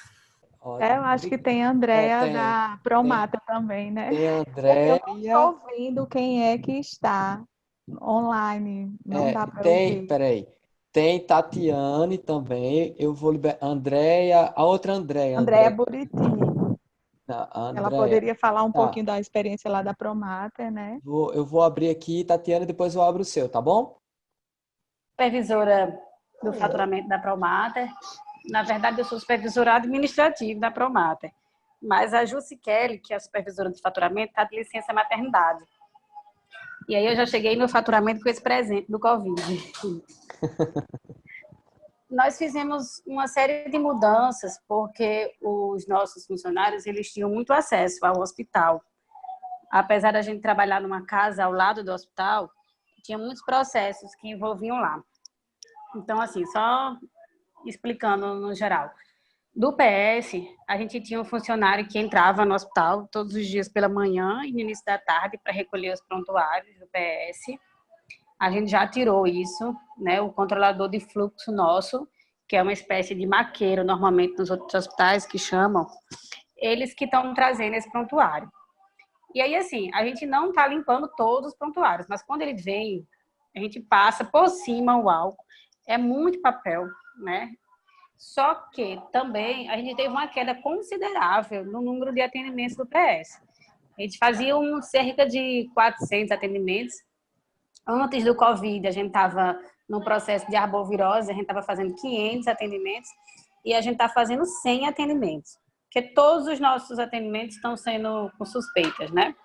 Eu acho que tem a Andréia da Promata também, né? Tem a Eu Andréia. não estou ouvindo quem é que está online, não dá para ouvir. Peraí. Tem Tatiane também. Eu vou liberar. Andréia, a outra Andréia. Andréia Buriti. A Ela Andréia. poderia falar um Tá. pouquinho da experiência lá da Promata, né? Eu vou abrir aqui, Tatiana, e depois eu abro o seu, tá bom? Supervisora do faturamento da Promater. Na verdade, eu sou supervisora administrativa da Promater. Mas a Jussi Kelly, que é a supervisora de faturamento, está de licença maternidade. E aí eu já cheguei no faturamento com esse presente do Covid. Nós fizemos uma série de mudanças porque os nossos funcionários eles tinham muito acesso ao hospital. Apesar da gente trabalhar numa casa ao lado do hospital, tinha muitos processos que envolviam lá. Então, assim, só explicando no geral. Do PS, a gente tinha um funcionário que entrava no hospital todos os dias pela manhã e no início da tarde para recolher os prontuários do PS. A gente já tirou isso, né? O controlador de fluxo nosso, que é uma espécie de maqueiro, normalmente nos outros hospitais que chamam, eles que estão trazendo esse prontuário. E aí, assim, a gente não está limpando todos os prontuários, mas quando ele vem, a gente passa por cima o álcool. É muito papel, né? Só que também a gente teve uma queda considerável no número de atendimentos do PS. A gente fazia cerca de 400 atendimentos. Antes do Covid, a gente estava no processo de arbovirose, a gente estava fazendo 500 atendimentos e a gente está fazendo 100 atendimentos. Porque todos os nossos atendimentos estão sendo com suspeitas, né?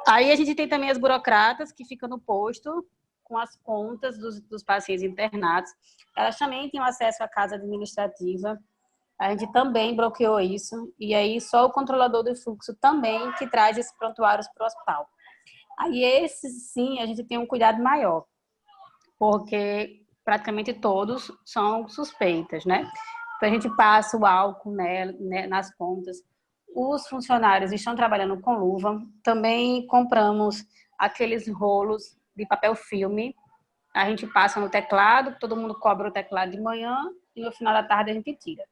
Aí a gente tem também as burocratas que ficam no posto com as contas dos pacientes internados. Elas também têm acesso à casa administrativa. A gente também bloqueou isso. E aí só o controlador do fluxo também que traz esses prontuários para o hospital. Aí esses, sim, a gente tem um cuidado maior, porque praticamente todos são suspeitas, né? Então a gente passa o álcool nas contas. Os funcionários estão trabalhando com luva. Também compramos aqueles rolos de papel filme. A gente passa no teclado, todo mundo cobra o teclado de manhã e no final da tarde a gente tira.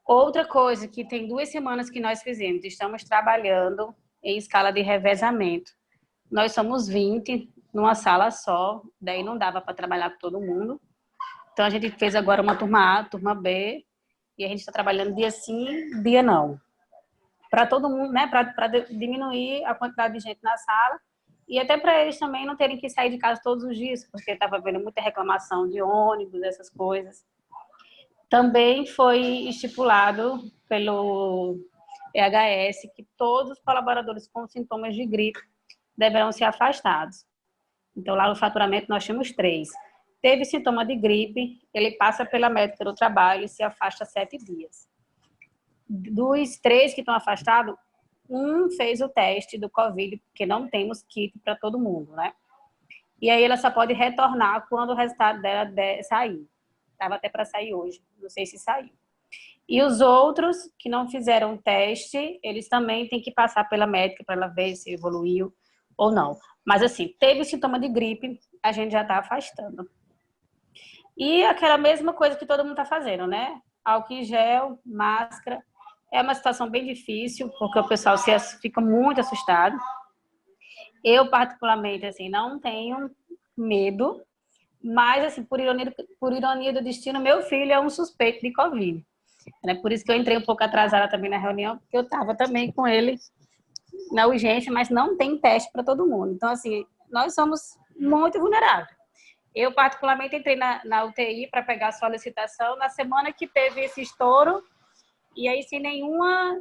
Outra coisa que tem 2 semanas que nós fizemos, estamos trabalhando em escala de revezamento. Nós somos 20 numa sala só, daí não dava para trabalhar com todo mundo. Então a gente fez agora uma turma A, turma B, e a gente está trabalhando dia sim, dia não. Para todo mundo, né, para diminuir a quantidade de gente na sala e até para eles também não terem que sair de casa todos os dias, porque estava havendo muita reclamação de ônibus, essas coisas. Também foi estipulado pelo EHS que todos os colaboradores com sintomas de gripe deverão ser afastados. Então, lá no faturamento, nós tínhamos 3. Teve sintoma de gripe, ele passa pela médica do trabalho e se afasta 7 dias. Dos 3 que estão afastados, 1 fez o teste do Covid, porque não temos kit para todo mundo, né? E aí ela só pode retornar quando o resultado dela sair. Estava até para sair hoje, não sei se saiu. E os outros que não fizeram o teste, eles também têm que passar pela médica para ela ver se evoluiu ou não. Mas assim, teve sintoma de gripe, a gente já está afastando. E aquela mesma coisa que todo mundo está fazendo, né? Álcool em gel, máscara. É uma situação bem difícil, porque o pessoal fica muito assustado. Eu, particularmente, assim, não tenho medo, mas, assim, por ironia do destino, meu filho é um suspeito de Covid. É por isso que eu entrei um pouco atrasada também na reunião, porque eu estava também com ele na urgência, mas não tem teste para todo mundo. Então, assim, nós somos muito vulneráveis. Eu, particularmente, entrei na UTI para pegar a solicitação na semana que teve esse estouro, e aí sem nenhuma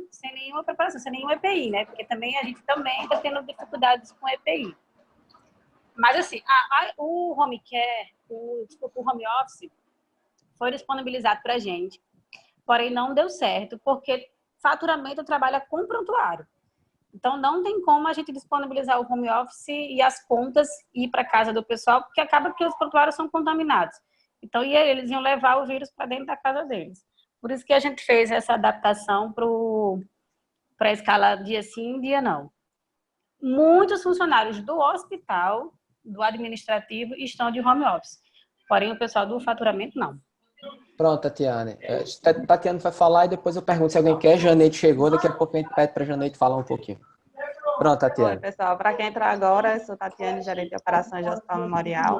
preparação, sem nenhum EPI, né? Porque também a gente também está tendo dificuldades com EPI. Mas, assim, o home care, o home office, foi disponibilizado para a gente, porém não deu certo, porque faturamento trabalha com prontuário. Então, não tem como a gente disponibilizar o home office e as contas ir para casa do pessoal, porque acaba que os prontuários são contaminados. Então, eles iam levar o vírus para dentro da casa deles. Por isso que a gente fez essa adaptação para a escala dia sim, dia não. Muitos funcionários do hospital, do administrativo, estão de home office. Porém, o pessoal do faturamento, não. Pronto, Tatiane. Tatiane vai falar e depois eu pergunto se alguém quer. Janeide chegou, daqui a pouco a gente pede para a Janeide falar um pouquinho. Pronto, Tatiane. Oi, pessoal. Para quem entrou agora, eu sou Tatiane, gerente de operações de Hospital Memorial.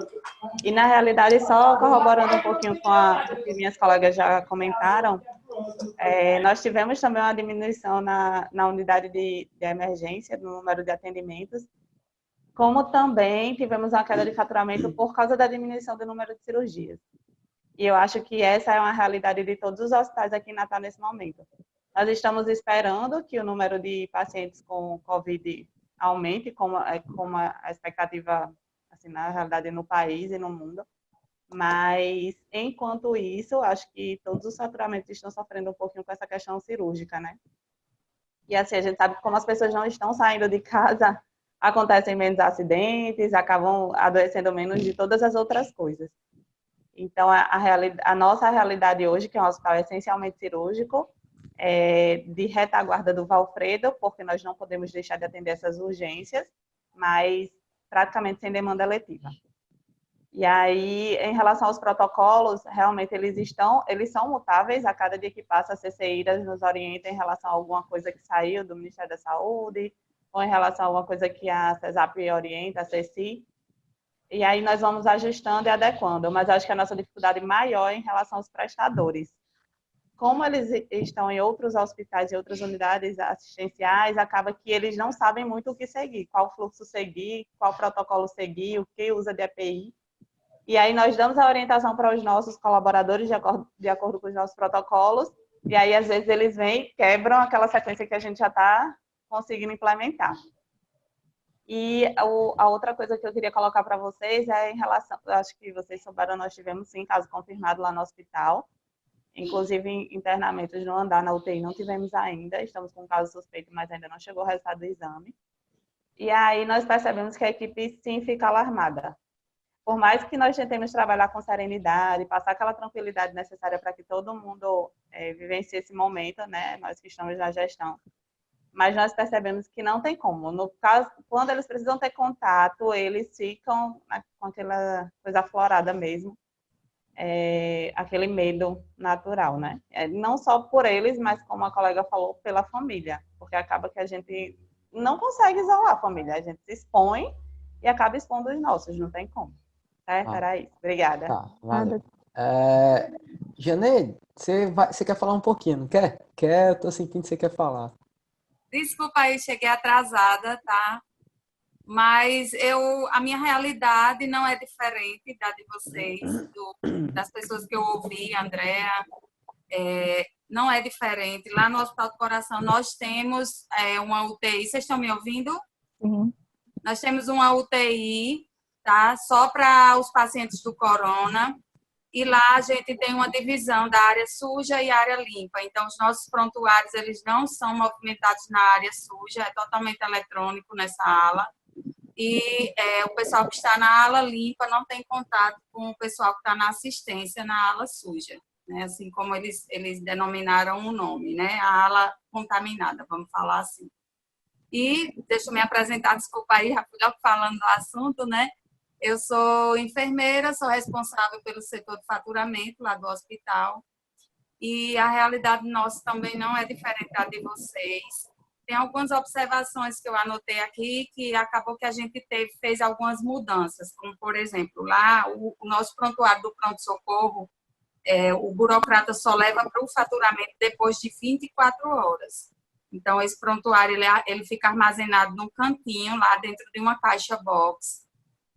E, na realidade, só corroborando um pouquinho com o que minhas colegas já comentaram, nós tivemos também uma diminuição na unidade de emergência, no número de atendimentos, como também tivemos uma queda de faturamento por causa da diminuição do número de cirurgias. E eu acho que essa é uma realidade de todos os hospitais aqui em Natal nesse momento. Nós estamos esperando que o número de pacientes com Covid aumente, como a expectativa, assim, na realidade, no país e no mundo. Mas, enquanto isso, acho que todos os faturamentos estão sofrendo um pouquinho com essa questão cirúrgica, né? E, assim, a gente sabe que como as pessoas não estão saindo de casa, acontecem menos acidentes, acabam adoecendo menos de todas as outras coisas. Então, a nossa realidade hoje, que é um hospital essencialmente cirúrgico, de retaguarda do Valfredo, porque nós não podemos deixar de atender essas urgências, mas praticamente sem demanda letiva. E aí, em relação aos protocolos, realmente eles são mutáveis. A cada dia que passa, a CCI nos orienta em relação a alguma coisa que saiu do Ministério da Saúde, ou em relação a alguma coisa que a CESAP orienta, a CECI. E aí nós vamos ajustando e adequando, mas acho que a nossa dificuldade maior é em relação aos prestadores. Como eles estão em outros hospitais e outras unidades assistenciais, acaba que eles não sabem muito o que seguir, qual fluxo seguir, qual protocolo seguir, o que usa de EPI. E aí nós damos a orientação para os nossos colaboradores de acordo com os nossos protocolos, e aí às vezes eles vêm e quebram aquela sequência que a gente já está conseguindo implementar. E a outra coisa que eu queria colocar para vocês é em relação, acho que vocês souberam, nós tivemos sim caso confirmado lá no hospital, inclusive internamentos no andar, na UTI não tivemos ainda, estamos com um caso suspeito, mas ainda não chegou o resultado do exame. E aí nós percebemos que a equipe sim fica alarmada. Por mais que nós tentemos trabalhar com serenidade, passar aquela tranquilidade necessária para que todo mundo vivencie esse momento, né, nós que estamos na gestão, mas nós percebemos que não tem como. No caso, quando eles precisam ter contato, eles ficam com aquela coisa aflorada mesmo, aquele medo natural, né? Não só por eles, mas como a colega falou, pela família, porque acaba que a gente não consegue isolar a família, a gente se expõe e acaba expondo os nossos, não tem como. Certo? Era isso. Obrigada. Tá, valeu. Janeide, você quer falar um pouquinho, não quer? Quer, eu tô sentindo que você quer falar. Desculpa aí, cheguei atrasada, tá? Mas a minha realidade não é diferente da de vocês, das pessoas que eu ouvi, Andréa, não é diferente. Lá no Hospital do Coração nós temos uma UTI, vocês estão me ouvindo? Uhum. Nós temos uma UTI, tá? Só para os pacientes do corona. E lá a gente tem uma divisão da área suja e área limpa. Então, os nossos prontuários, eles não são movimentados na área suja, é totalmente eletrônico nessa ala. E o pessoal que está na ala limpa não tem contato com o pessoal que está na assistência na ala suja, né? Assim como eles denominaram o nome, né? A ala contaminada, vamos falar assim. E, deixa eu me apresentar, desculpa aí, já fui logo falando do assunto, né? Eu sou enfermeira, sou responsável pelo setor de faturamento lá do hospital. E a realidade nossa também não é diferente da de vocês. Tem algumas observações que eu anotei aqui que acabou que a gente fez algumas mudanças, como, por exemplo, lá o nosso prontuário do pronto-socorro, o burocrata só leva para o faturamento depois de 24 horas. Então, esse prontuário, ele fica armazenado num cantinho, lá dentro de uma caixa box,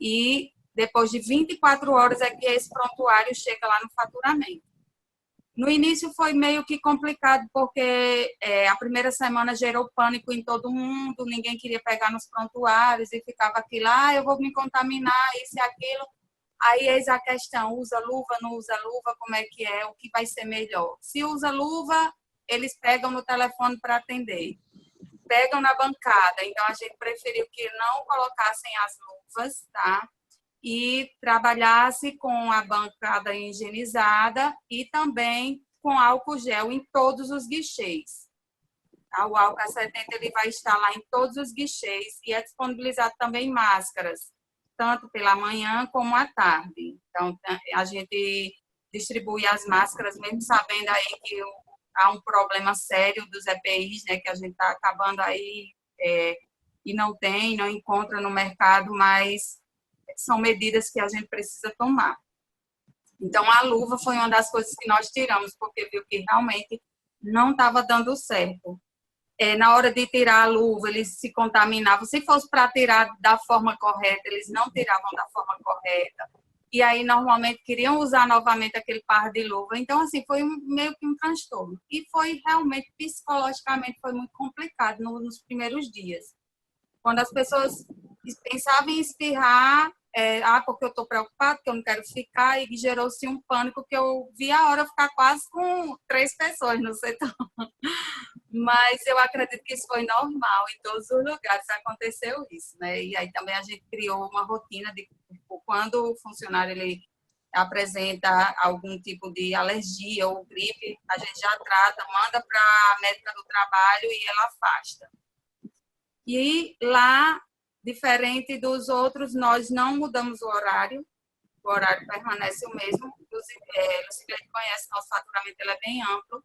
e depois de 24 horas é que esse prontuário chega lá no faturamento. No início foi meio que complicado, porque a primeira semana gerou pânico em todo mundo, ninguém queria pegar nos prontuários e ficava aquilo, eu vou me contaminar, isso e aquilo. Aí eis a questão, usa luva, não usa luva, como é que é, o que vai ser melhor? Se usa luva, eles pegam no telefone para atender, pegam na bancada, então a gente preferiu que não colocassem as luvas, tá? E trabalhasse com a bancada higienizada e também com álcool gel em todos os guichês. O álcool 70 ele vai estar lá em todos os guichês e é disponibilizado também máscaras, tanto pela manhã como à tarde. Então, a gente distribui as máscaras, mesmo sabendo aí que há um problema sério dos EPIs, né, que a gente está acabando aí e não encontra no mercado, mas são medidas que a gente precisa tomar. Então, a luva foi uma das coisas que nós tiramos, porque viu que realmente não estava dando certo. Na hora de tirar a luva, eles se contaminavam. Se fosse para tirar da forma correta, eles não tiravam da forma correta. E aí, normalmente, queriam usar novamente aquele par de luva. Então, assim, foi meio que um transtorno. E foi realmente, psicologicamente, foi muito complicado nos primeiros dias. Quando as pessoas pensavam em espirrar, porque eu estou preocupada, porque eu não quero ficar, e gerou-se um pânico que eu vi a hora ficar quase com 3 pessoas no setor. Mas eu acredito que isso foi normal, em todos os lugares aconteceu isso, né? E aí também a gente criou uma rotina de quando o funcionário ele apresenta algum tipo de alergia ou gripe, a gente já trata, manda para a médica do trabalho e ela afasta. E lá, diferente dos outros, nós não mudamos o horário permanece o mesmo. Inclusive, você conhece, nosso faturamento ele é bem amplo.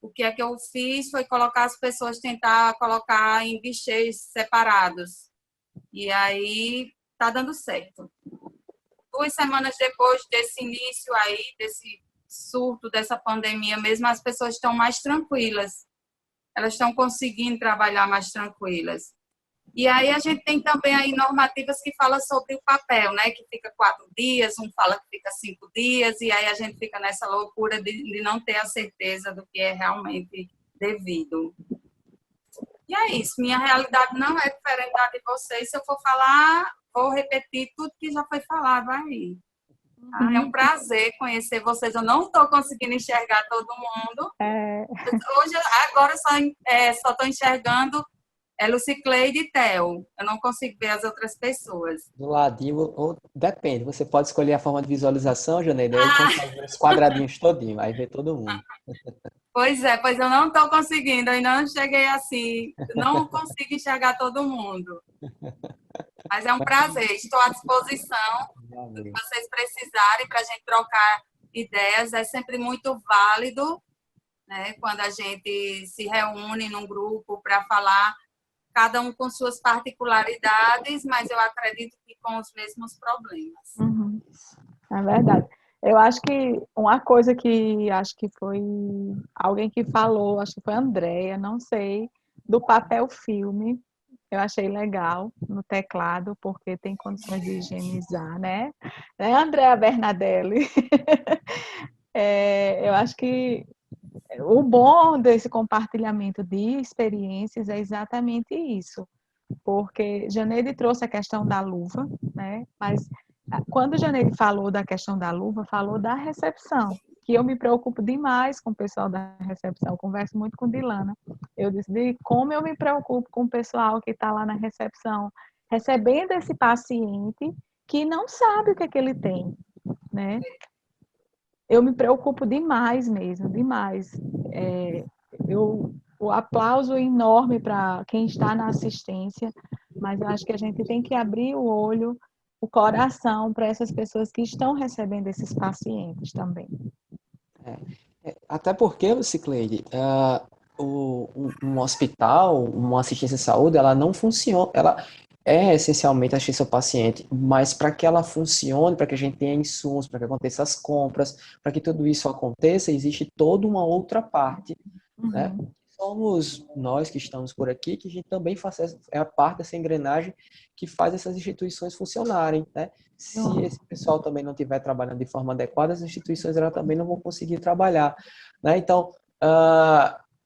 O que é que eu fiz foi colocar as pessoas, tentar colocar em guichês separados. E aí, está dando certo. 2 semanas depois desse início aí, desse surto, dessa pandemia mesmo, as pessoas estão mais tranquilas. Elas estão conseguindo trabalhar mais tranquilas. E aí a gente tem também aí normativas que falam sobre o papel, né? Que fica 4 dias, um fala que fica 5 dias, e aí a gente fica nessa loucura de não ter a certeza do que é realmente devido. E é isso, minha realidade não é diferente da de vocês. Se eu for falar, vou repetir tudo que já foi falado aí. É um prazer conhecer vocês. Eu não estou conseguindo enxergar todo mundo. Hoje, agora, só estou enxergando Lucicleide e Theo. Eu não consigo ver as outras pessoas. Do ladinho, depende. Você pode escolher a forma de visualização, Janeide, aí consegue ver os quadradinhos todinho, aí vê todo mundo. Pois eu não estou conseguindo, ainda não cheguei assim, não consigo enxergar todo mundo. Mas é um prazer, estou à disposição do que vocês precisarem para a gente trocar ideias, é sempre muito válido, né? Quando a gente se reúne num grupo para falar, cada um com suas particularidades, mas eu acredito que com os mesmos problemas. É verdade. Eu acho que uma coisa que acho que foi alguém que falou, acho que foi a Andréia, não sei, do papel filme. Eu achei legal no teclado, porque tem condições de higienizar, né? Andréa Bernadelli. Eu acho que o bom desse compartilhamento de experiências é exatamente isso, porque Janeide trouxe a questão da luva, né? Mas quando Janeide falou da questão da luva, falou da recepção, que eu me preocupo demais com o pessoal da recepção, eu converso muito com Dilana, eu disse como eu me preocupo com o pessoal que está lá na recepção, recebendo esse paciente que não sabe o que é que ele tem, né? Eu me preocupo demais mesmo, demais. O aplauso enorme para quem está na assistência, mas eu acho que a gente tem que abrir o olho, o coração para essas pessoas que estão recebendo esses pacientes também. Até porque, Cicleide, um hospital, uma assistência de saúde, ela não funciona, é essencialmente assistência ao paciente, mas para que ela funcione, para que a gente tenha insumos, para que aconteça as compras, para que tudo isso aconteça, existe toda uma outra parte, né? Uhum. Somos nós que estamos por aqui, que a gente também é a parte dessa engrenagem que faz essas instituições funcionarem, né? Se esse pessoal também não estiver trabalhando de forma adequada, as instituições elas também não vão conseguir trabalhar, né? Então,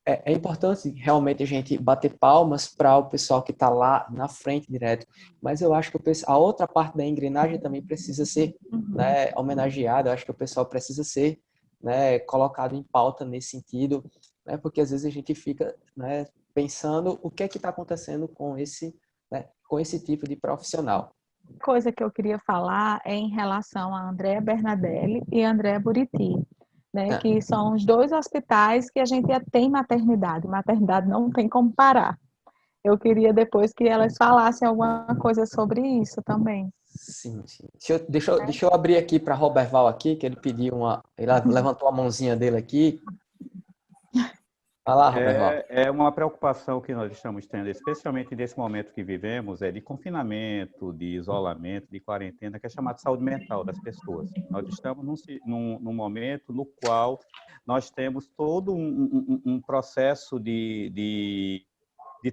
é importante realmente a gente bater palmas para o pessoal que está lá na frente direto, mas eu acho que a outra parte da engrenagem também precisa ser, né, homenageada. Eu acho que o pessoal precisa ser, né, colocado em pauta nesse sentido, né, porque às vezes a gente fica, né, pensando o que é que está acontecendo com né, com esse tipo de profissional. Coisa que eu queria falar é em relação a Andréa Bernadelli e Andréa Buriti, né, que são os dois hospitais que a gente tem maternidade. Maternidade não tem como parar. Eu queria depois que elas falassem alguma coisa sobre isso também. Sim, sim. Deixa eu abrir aqui para Roberval aqui, que ele pediu ele levantou a mãozinha dele aqui. Vai lá, Roberval. É uma preocupação que nós estamos tendo, especialmente nesse momento que vivemos, de confinamento, de isolamento, de quarentena, que é chamado de saúde mental das pessoas. Nós estamos num momento no qual nós temos todo um processo de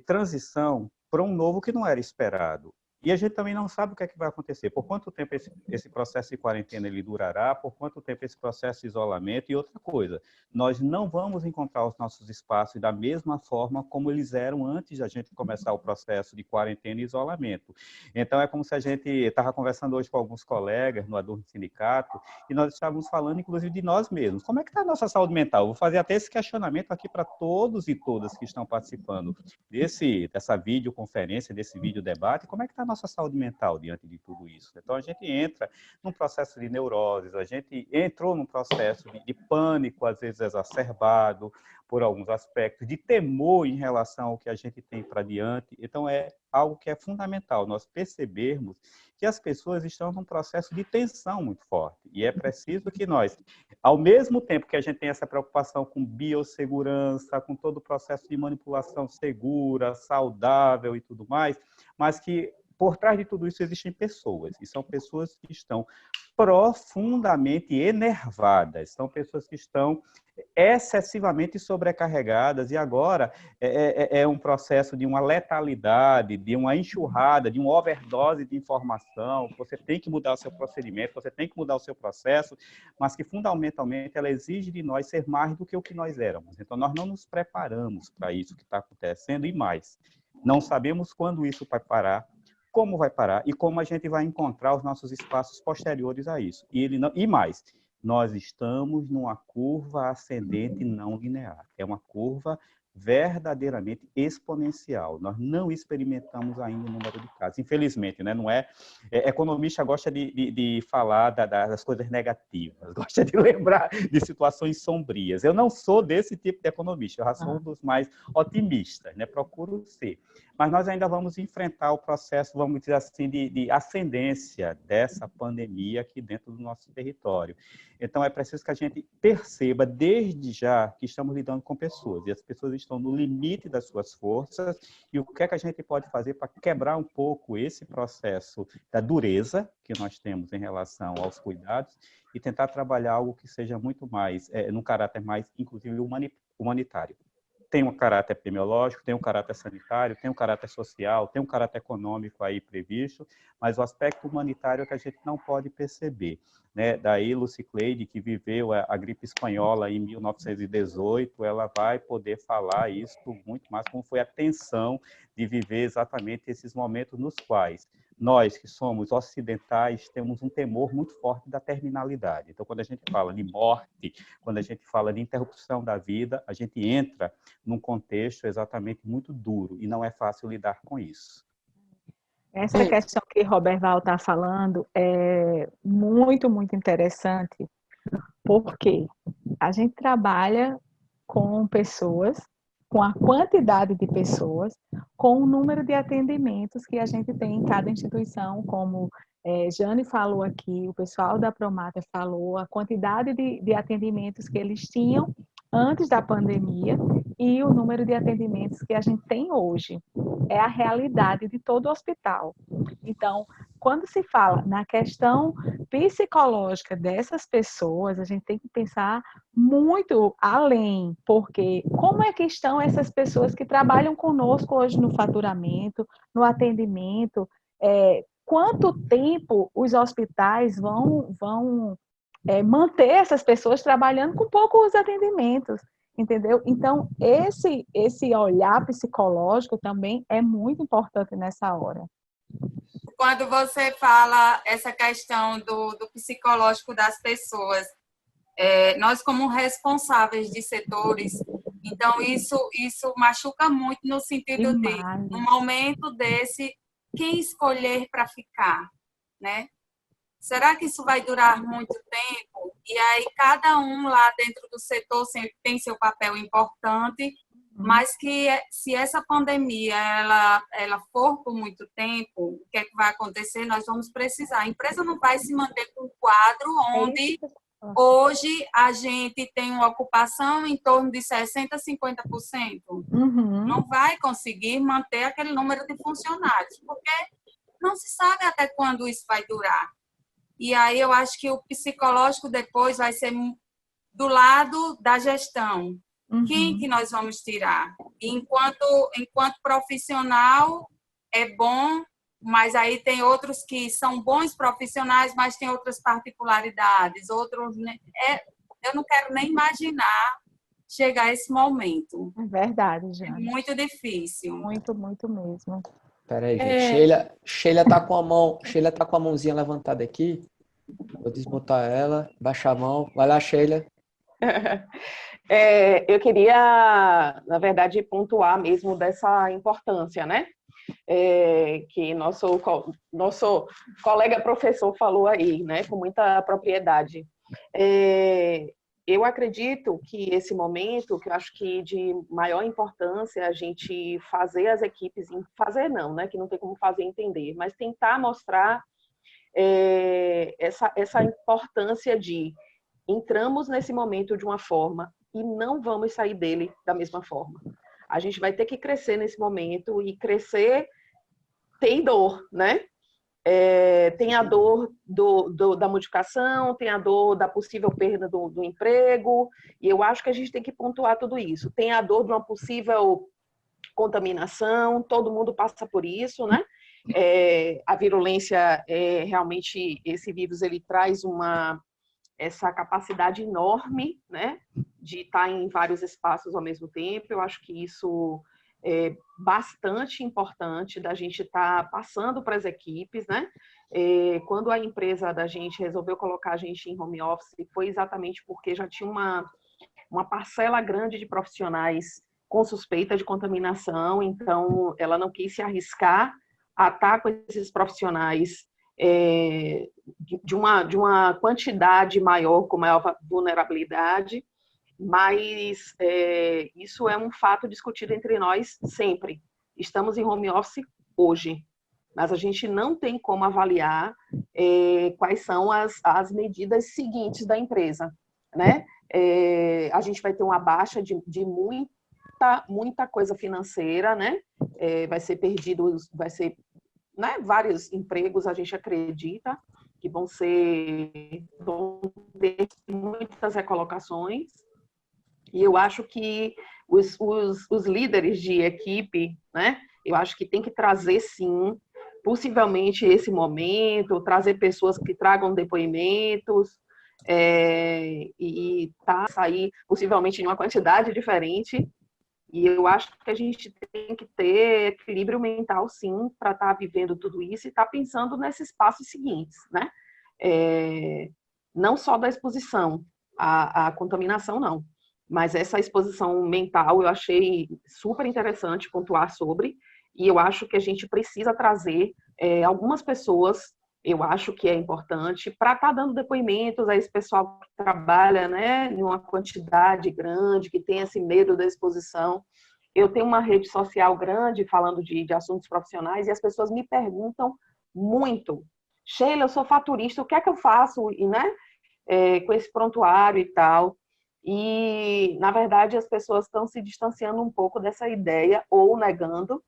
transição para um novo que não era esperado. E a gente também não sabe o que é que vai acontecer, por quanto tempo esse processo de quarentena ele durará, por quanto tempo esse processo de isolamento. E outra coisa, nós não vamos encontrar os nossos espaços da mesma forma como eles eram antes da gente começar o processo de quarentena e isolamento. Então, é como se a gente estava conversando hoje com alguns colegas no Adurno Sindicato, e nós estávamos falando, inclusive, de nós mesmos. Como é que está a nossa saúde mental? Eu vou fazer até esse questionamento aqui para todos e todas que estão participando dessa videoconferência, desse videodebate. Como é que está a nossa saúde mental diante de tudo isso? Então, a gente entra num processo de neuroses, a gente entrou num processo de pânico, às vezes exacerbado, por alguns aspectos, de temor em relação ao que a gente tem para diante. Então, é algo que é fundamental nós percebermos que as pessoas estão num processo de tensão muito forte. E é preciso que nós, ao mesmo tempo que a gente tem essa preocupação com biossegurança, com todo o processo de manipulação segura, saudável e tudo mais, mas que por trás de tudo isso existem pessoas, e são pessoas que estão profundamente enervadas, são pessoas que estão excessivamente sobrecarregadas, e agora é um processo de uma letalidade, de uma enxurrada, de uma overdose de informação. Você tem que mudar o seu procedimento, você tem que mudar o seu processo, mas que fundamentalmente ela exige de nós ser mais do que o que nós éramos. Então, nós não nos preparamos para isso que está acontecendo, e mais, não sabemos quando isso vai parar, como vai parar e como a gente vai encontrar os nossos espaços posteriores a isso. E mais, nós estamos numa curva ascendente não linear. É uma curva verdadeiramente exponencial. Nós não experimentamos ainda o número de casos, infelizmente, né? Não é? Economista gosta de falar das coisas negativas, gosta de lembrar de situações sombrias. Eu não sou desse tipo de economista, eu sou um dos mais otimistas, né? Procuro ser. Mas nós ainda vamos enfrentar o processo, vamos dizer assim, de ascendência dessa pandemia aqui dentro do nosso território. Então, é preciso que a gente perceba, desde já, que estamos lidando com pessoas, e as pessoas estão no limite das suas forças, e o que é que a gente pode fazer para quebrar um pouco esse processo da dureza que nós temos em relação aos cuidados, e tentar trabalhar algo que seja muito mais, num caráter mais, inclusive, humanitário. Tem um caráter epidemiológico, tem um caráter sanitário, tem um caráter social, tem um caráter econômico aí previsto, mas o aspecto humanitário é que a gente não pode perceber, né? Daí, Lucy Cleide, que viveu a gripe espanhola em 1918, ela vai poder falar isso muito mais, como foi a tensão de viver exatamente esses momentos nos quais nós, que somos ocidentais, temos um temor muito forte da terminalidade. Então, quando a gente fala de morte, quando a gente fala de interrupção da vida, a gente entra num contexto exatamente muito duro, e não é fácil lidar com isso. Essa questão que Roberval está falando é muito, muito interessante, porque a gente trabalha com pessoas, com a quantidade de pessoas, com o número de atendimentos que a gente tem em cada instituição, como Jane falou aqui, o pessoal da Promata falou, a quantidade de atendimentos que eles tinham antes da pandemia e o número de atendimentos que a gente tem hoje. é a realidade de todo hospital. Então, quando se fala na questão psicológica dessas pessoas, a gente tem que pensar muito além, porque como é que estão essas pessoas que trabalham conosco hoje no faturamento, no atendimento, quanto tempo os hospitais vão manter essas pessoas trabalhando com poucos atendimentos, entendeu? Então, esse olhar psicológico também é muito importante nessa hora. Quando você fala essa questão do psicológico das pessoas, nós como responsáveis de setores, então isso machuca muito no sentido de, no momento desse, quem escolher para ficar, né? Será que isso vai durar muito tempo? E aí cada um lá dentro do setor sempre tem seu papel importante, mas que se essa pandemia ela for por muito tempo, o que é que vai acontecer? Nós vamos precisar. A empresa não vai se manter com um quadro onde hoje a gente tem uma ocupação em torno de 60%, 50%. Não vai conseguir manter aquele número de funcionários, porque não se sabe até quando isso vai durar. E aí eu acho que o psicológico depois vai ser do lado da gestão. Quem que nós vamos tirar? Enquanto profissional é bom, mas aí tem outros que são bons profissionais, mas tem outras particularidades, outros... eu não quero nem imaginar chegar a esse momento. É verdade, Jane. É muito difícil. Muito, muito mesmo. Peraí, gente. Sheila tá com a mãozinha levantada aqui. Vou desbotar ela, baixar a mão. Vai lá, Sheila. Eu queria, na verdade, pontuar mesmo dessa importância, né? Que nosso colega professor falou aí, né? Com muita propriedade. Eu acredito que esse momento, que eu acho que de maior importância é a gente fazer as equipes, fazer não, né? Que não tem como fazer entender, mas tentar mostrar essa importância de entramos nesse momento de uma forma e não vamos sair dele da mesma forma. A gente vai ter que crescer nesse momento e crescer tem dor, né? Tem a dor da modificação, tem a dor da possível perda do emprego, e eu acho que a gente tem que pontuar tudo isso. Tem a dor de uma possível contaminação, todo mundo passa por isso, né? A virulência, realmente, esse vírus, ele traz essa capacidade enorme, né? De estar em vários espaços ao mesmo tempo. Eu acho que isso é bastante importante da gente estar passando para as equipes, né? Quando a empresa da gente resolveu colocar a gente em home office, foi exatamente porque já tinha uma parcela grande de profissionais com suspeita de contaminação, então ela não quis se arriscar a estar com esses profissionais de uma quantidade maior, com maior vulnerabilidade, mas isso é um fato discutido entre nós sempre. Estamos em home office hoje, mas a gente não tem como avaliar quais são as medidas seguintes da empresa, né? A gente vai ter uma baixa de muita coisa financeira, né? Vai ser perdido, né, vários empregos, a gente acredita que vão ter muitas recolocações. E eu acho que os líderes de equipe, né, eu acho que tem que trazer, sim, possivelmente esse momento, trazer pessoas que tragam depoimentos, e sair possivelmente em uma quantidade diferente. E eu acho que a gente tem que ter equilíbrio mental, sim, para estar vivendo tudo isso e estar pensando nesses passos seguintes, né? Não só da exposição à contaminação, não. Mas essa exposição mental eu achei super interessante pontuar sobre, e eu acho que a gente precisa trazer algumas pessoas, eu acho que é importante, para estar dando depoimentos a esse pessoal que trabalha, né, em uma quantidade grande, que tem esse medo da exposição. Eu tenho uma rede social grande falando de assuntos profissionais, e as pessoas me perguntam muito: Sheila, eu sou faturista, o que é que eu faço, né, com esse prontuário e tal? E, na verdade, as pessoas estão se distanciando um pouco dessa ideia, ou negando,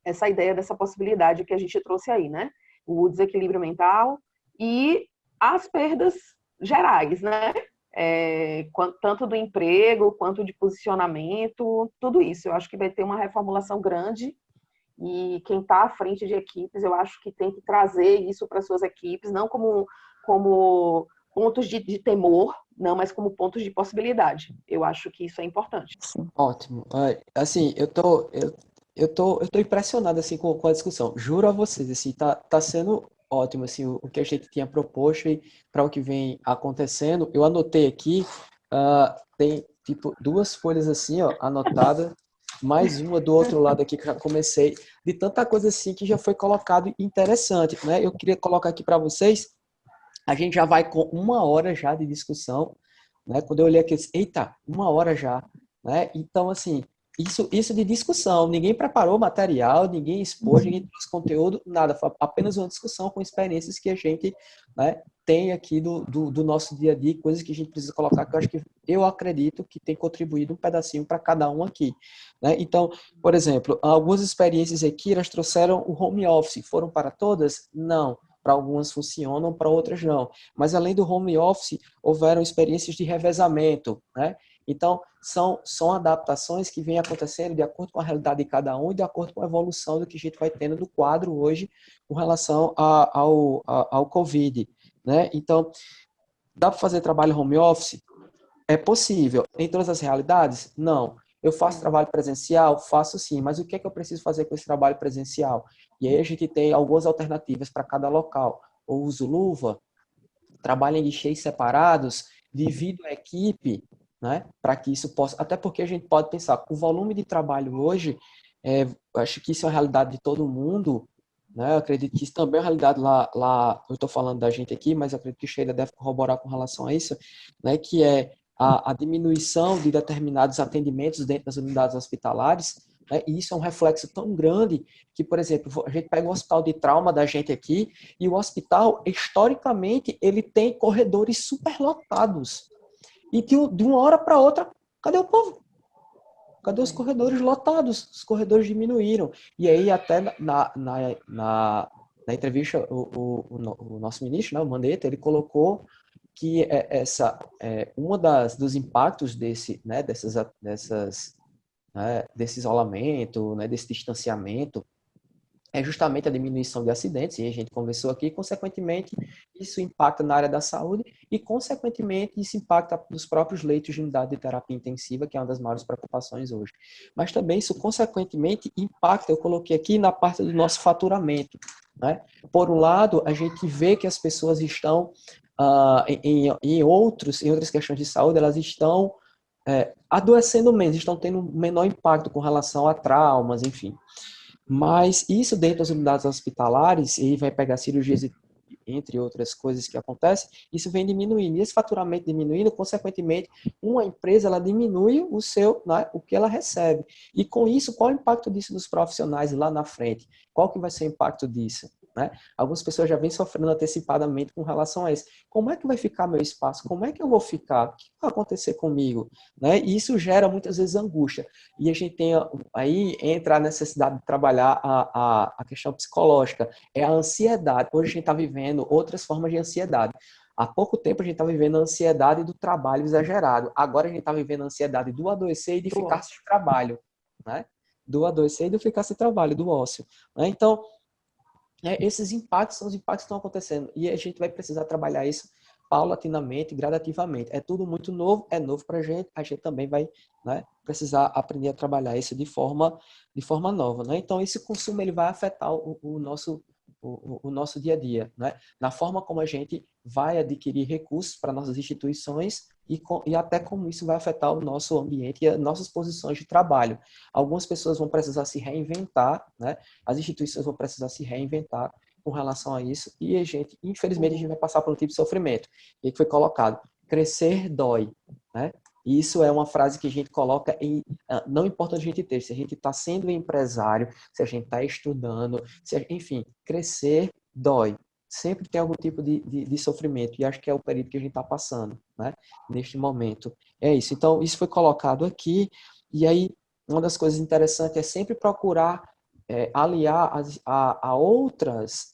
essa ideia dessa possibilidade que a gente trouxe aí, né? O desequilíbrio mental e as perdas gerais, né? Tanto do emprego, quanto de posicionamento, tudo isso. Eu acho que vai ter uma reformulação grande e quem está à frente de equipes, eu acho que tem que trazer isso para suas equipes, não como pontos de temor, não, mas como pontos de possibilidade. Eu acho que isso é importante. Sim. Ótimo. Assim, eu tô impressionado assim com a discussão. Juro a vocês, assim, tá sendo ótimo assim o que a gente tinha proposto e para o que vem acontecendo. Eu anotei aqui, tem tipo 2 folhas assim, ó, anotada, mais uma do outro lado aqui que eu já comecei, de tanta coisa assim que já foi colocado interessante, né? Eu queria colocar aqui para vocês. A gente já vai com 1 hora já de discussão, né? Quando eu olhei aqui, eu disse, eita, 1 hora já, né? Então, assim, isso de discussão, ninguém preparou material, ninguém expôs, ninguém trouxe conteúdo, nada, foi apenas uma discussão com experiências que a gente, né, tem aqui do nosso dia a dia, coisas que a gente precisa colocar, que eu acredito que tem contribuído um pedacinho para cada um aqui, né? Então, por exemplo, algumas experiências aqui, elas trouxeram o home office, foram para todas? Não. Para algumas funcionam, para outras não. Mas além do home office, houveram experiências de revezamento, né? Então, são adaptações que vêm acontecendo de acordo com a realidade de cada um e de acordo com a evolução do que a gente vai tendo do quadro hoje com relação ao Covid, né? Então, dá para fazer trabalho home office? É possível. Em todas as realidades? Não. Eu faço trabalho presencial? Faço sim, mas o que é que eu preciso fazer com esse trabalho presencial? E aí a gente tem algumas alternativas para cada local. Eu uso luva, trabalho em guichês separados, divido a equipe, né, para que isso possa... Até porque a gente pode pensar, o volume de trabalho hoje, acho que isso é uma realidade de todo mundo, né? Eu acredito que isso também é uma realidade lá eu estou falando da gente aqui, mas eu acredito que o Sheila deve corroborar com relação a isso, né, que é a diminuição de determinados atendimentos dentro das unidades hospitalares, né, e isso é um reflexo tão grande que, por exemplo, a gente pega o hospital de trauma da gente aqui e o hospital, historicamente, ele tem corredores superlotados. E de 1 hora para outra, cadê o povo? Cadê os corredores lotados? Os corredores diminuíram. E aí, até na entrevista, o nosso ministro, né, o Mandetta, ele colocou que dos impactos desse isolamento, né, desse distanciamento, é justamente a diminuição de acidentes, e a gente conversou aqui, consequentemente, isso impacta na área da saúde e, consequentemente, isso impacta nos próprios leitos de unidade de terapia intensiva, que é uma das maiores preocupações hoje. Mas também isso, consequentemente, impacta, eu coloquei aqui, na parte do nosso faturamento, né? Por um lado, a gente vê que as pessoas estão, em outras questões de saúde, elas estão adoecendo menos, estão tendo um menor impacto com relação a traumas, enfim. Mas isso dentro das unidades hospitalares, e vai pegar cirurgias, entre outras coisas que acontecem, isso vem diminuindo. E esse faturamento diminuindo, consequentemente, uma empresa ela diminui o que ela recebe. E com isso, qual é o impacto disso nos profissionais lá na frente? Qual que vai ser o impacto disso? Né? Algumas pessoas já vêm sofrendo antecipadamente com relação a isso. Como é que vai ficar meu espaço? Como é que eu vou ficar? O que vai acontecer comigo? Né? E isso gera muitas vezes angústia. E a gente tem aí entra a necessidade de trabalhar a questão psicológica, é a ansiedade. Hoje a gente está vivendo outras formas de ansiedade. Há pouco tempo a gente está vivendo a ansiedade do trabalho exagerado. Agora a gente está vivendo a ansiedade do adoecer e de ficar sem trabalho. Né? Do adoecer e de ficar sem trabalho, do ócio. Né? Então, esses impactos são os impactos que estão acontecendo. E a gente vai precisar trabalhar isso paulatinamente, gradativamente. É tudo muito novo, é novo para a gente também vai, né, precisar aprender a trabalhar isso de forma nova. Né? Então, esse consumo ele vai afetar o nosso dia a dia, né? Na forma como a gente vai adquirir recursos para nossas instituições e até como isso vai afetar o nosso ambiente e as nossas posições de trabalho. Algumas pessoas vão precisar se reinventar, né? As instituições vão precisar se reinventar com relação a isso e infelizmente, a gente vai passar por um tipo de sofrimento. E que foi colocado, crescer dói, né? E isso é uma frase que a gente coloca não importa onde a gente esteja, se a gente está sendo empresário, se a gente está estudando, enfim, crescer dói. Sempre tem algum tipo de sofrimento, e acho que é o período que a gente está passando, né? Neste momento. É isso. Então, isso foi colocado aqui, e aí, uma das coisas interessantes é sempre procurar aliar a outras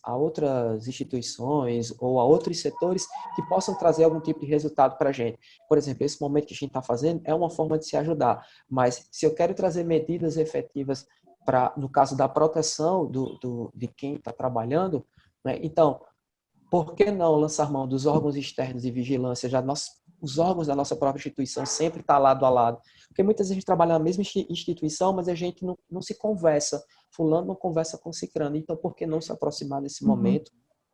instituições ou a outros setores que possam trazer algum tipo de resultado para a gente. Por exemplo, esse momento que a gente está fazendo é uma forma de se ajudar, mas se eu quero trazer medidas efetivas no caso da proteção de quem está trabalhando, né, então, por que não lançar mão dos órgãos externos de vigilância, os órgãos da nossa própria instituição sempre estão lado a lado? Porque muitas vezes a gente trabalha na mesma instituição, mas a gente não se conversa. Fulano não conversa com cicrano, então por que não se aproximar nesse momento?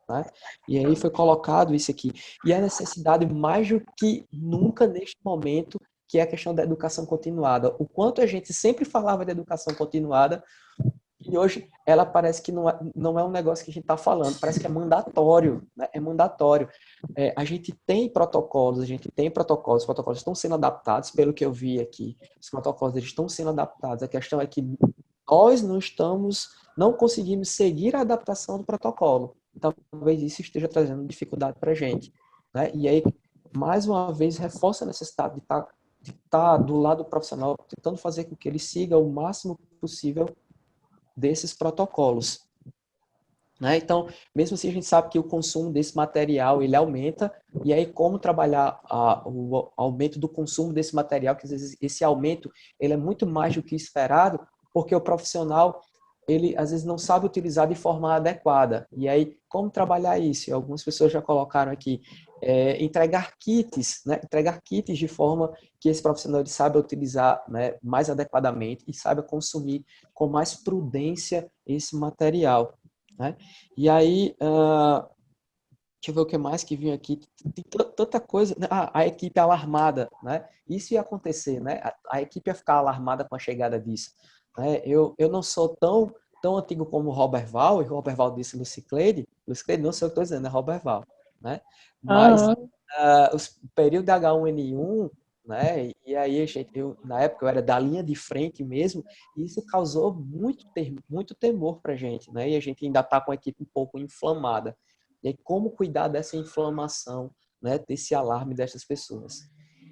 Né? E aí foi colocado isso aqui. E a necessidade mais do que nunca neste momento, que é a questão da educação continuada. O quanto a gente sempre falava de educação continuada, e hoje ela parece que não é um negócio que a gente está falando, parece que é mandatório, né? É mandatório. A gente tem protocolos, os protocolos estão sendo adaptados, pelo que eu vi aqui, os protocolos eles estão sendo adaptados, a questão é que nós não conseguimos seguir a adaptação do protocolo, então talvez isso esteja trazendo dificuldade para a gente, né? E aí, mais uma vez, reforça a necessidade de estar do lado profissional, tentando fazer com que ele siga o máximo possível desses protocolos, né? Então, mesmo assim, a gente sabe que o consumo desse material, ele aumenta, e aí como trabalhar o aumento do consumo desse material, que às vezes esse aumento, ele é muito mais do que esperado, porque o profissional, ele às vezes não sabe utilizar de forma adequada, e aí como trabalhar isso? E algumas pessoas já colocaram aqui, entregar kits, né? Entregar kits de forma que esse profissional ele saiba utilizar, né, mais adequadamente e saiba consumir com mais prudência esse material, né? E aí, deixa eu ver o que mais que vinha aqui. Tem tanta coisa. A equipe alarmada, né? Isso ia acontecer, né? A equipe ia ficar alarmada com a chegada disso, né? Eu não sou tão antigo como o Robert Val, e o Robert Val disse Luciclede não sei o que estou dizendo, é Robert Val, né? Mas o período de H1N1, né? E aí, na época eu era da linha de frente mesmo, e isso causou muito temor para a gente, né? E a gente ainda está com a equipe um pouco inflamada. E aí, como cuidar dessa inflamação, né? Desse alarme dessas pessoas?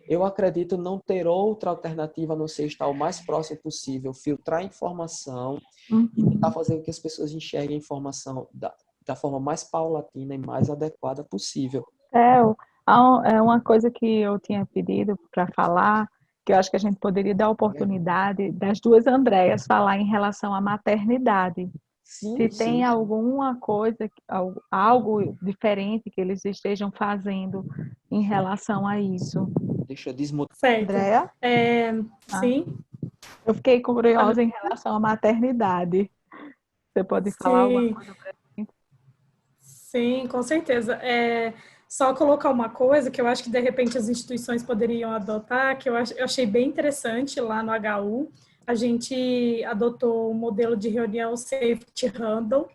Eu acredito não ter outra alternativa a não ser estar o mais próximo possível, filtrar a informação e tentar fazer com que as pessoas enxerguem a informação da forma mais paulatina e mais adequada possível. É uma coisa que eu tinha pedido para falar, que eu acho que a gente poderia dar a oportunidade das duas Andréas falar em relação à maternidade. Se tem alguma coisa, algo diferente que eles estejam fazendo em relação a isso. Deixa eu desmutar. Andréa? Sim. Eu fiquei curiosa em relação à maternidade. Você pode falar alguma coisa para a gente? Sim, com certeza. Só colocar uma coisa que eu acho que, de repente, as instituições poderiam adotar, que eu achei bem interessante lá no HU. A gente adotou um modelo de reunião Safety Handle,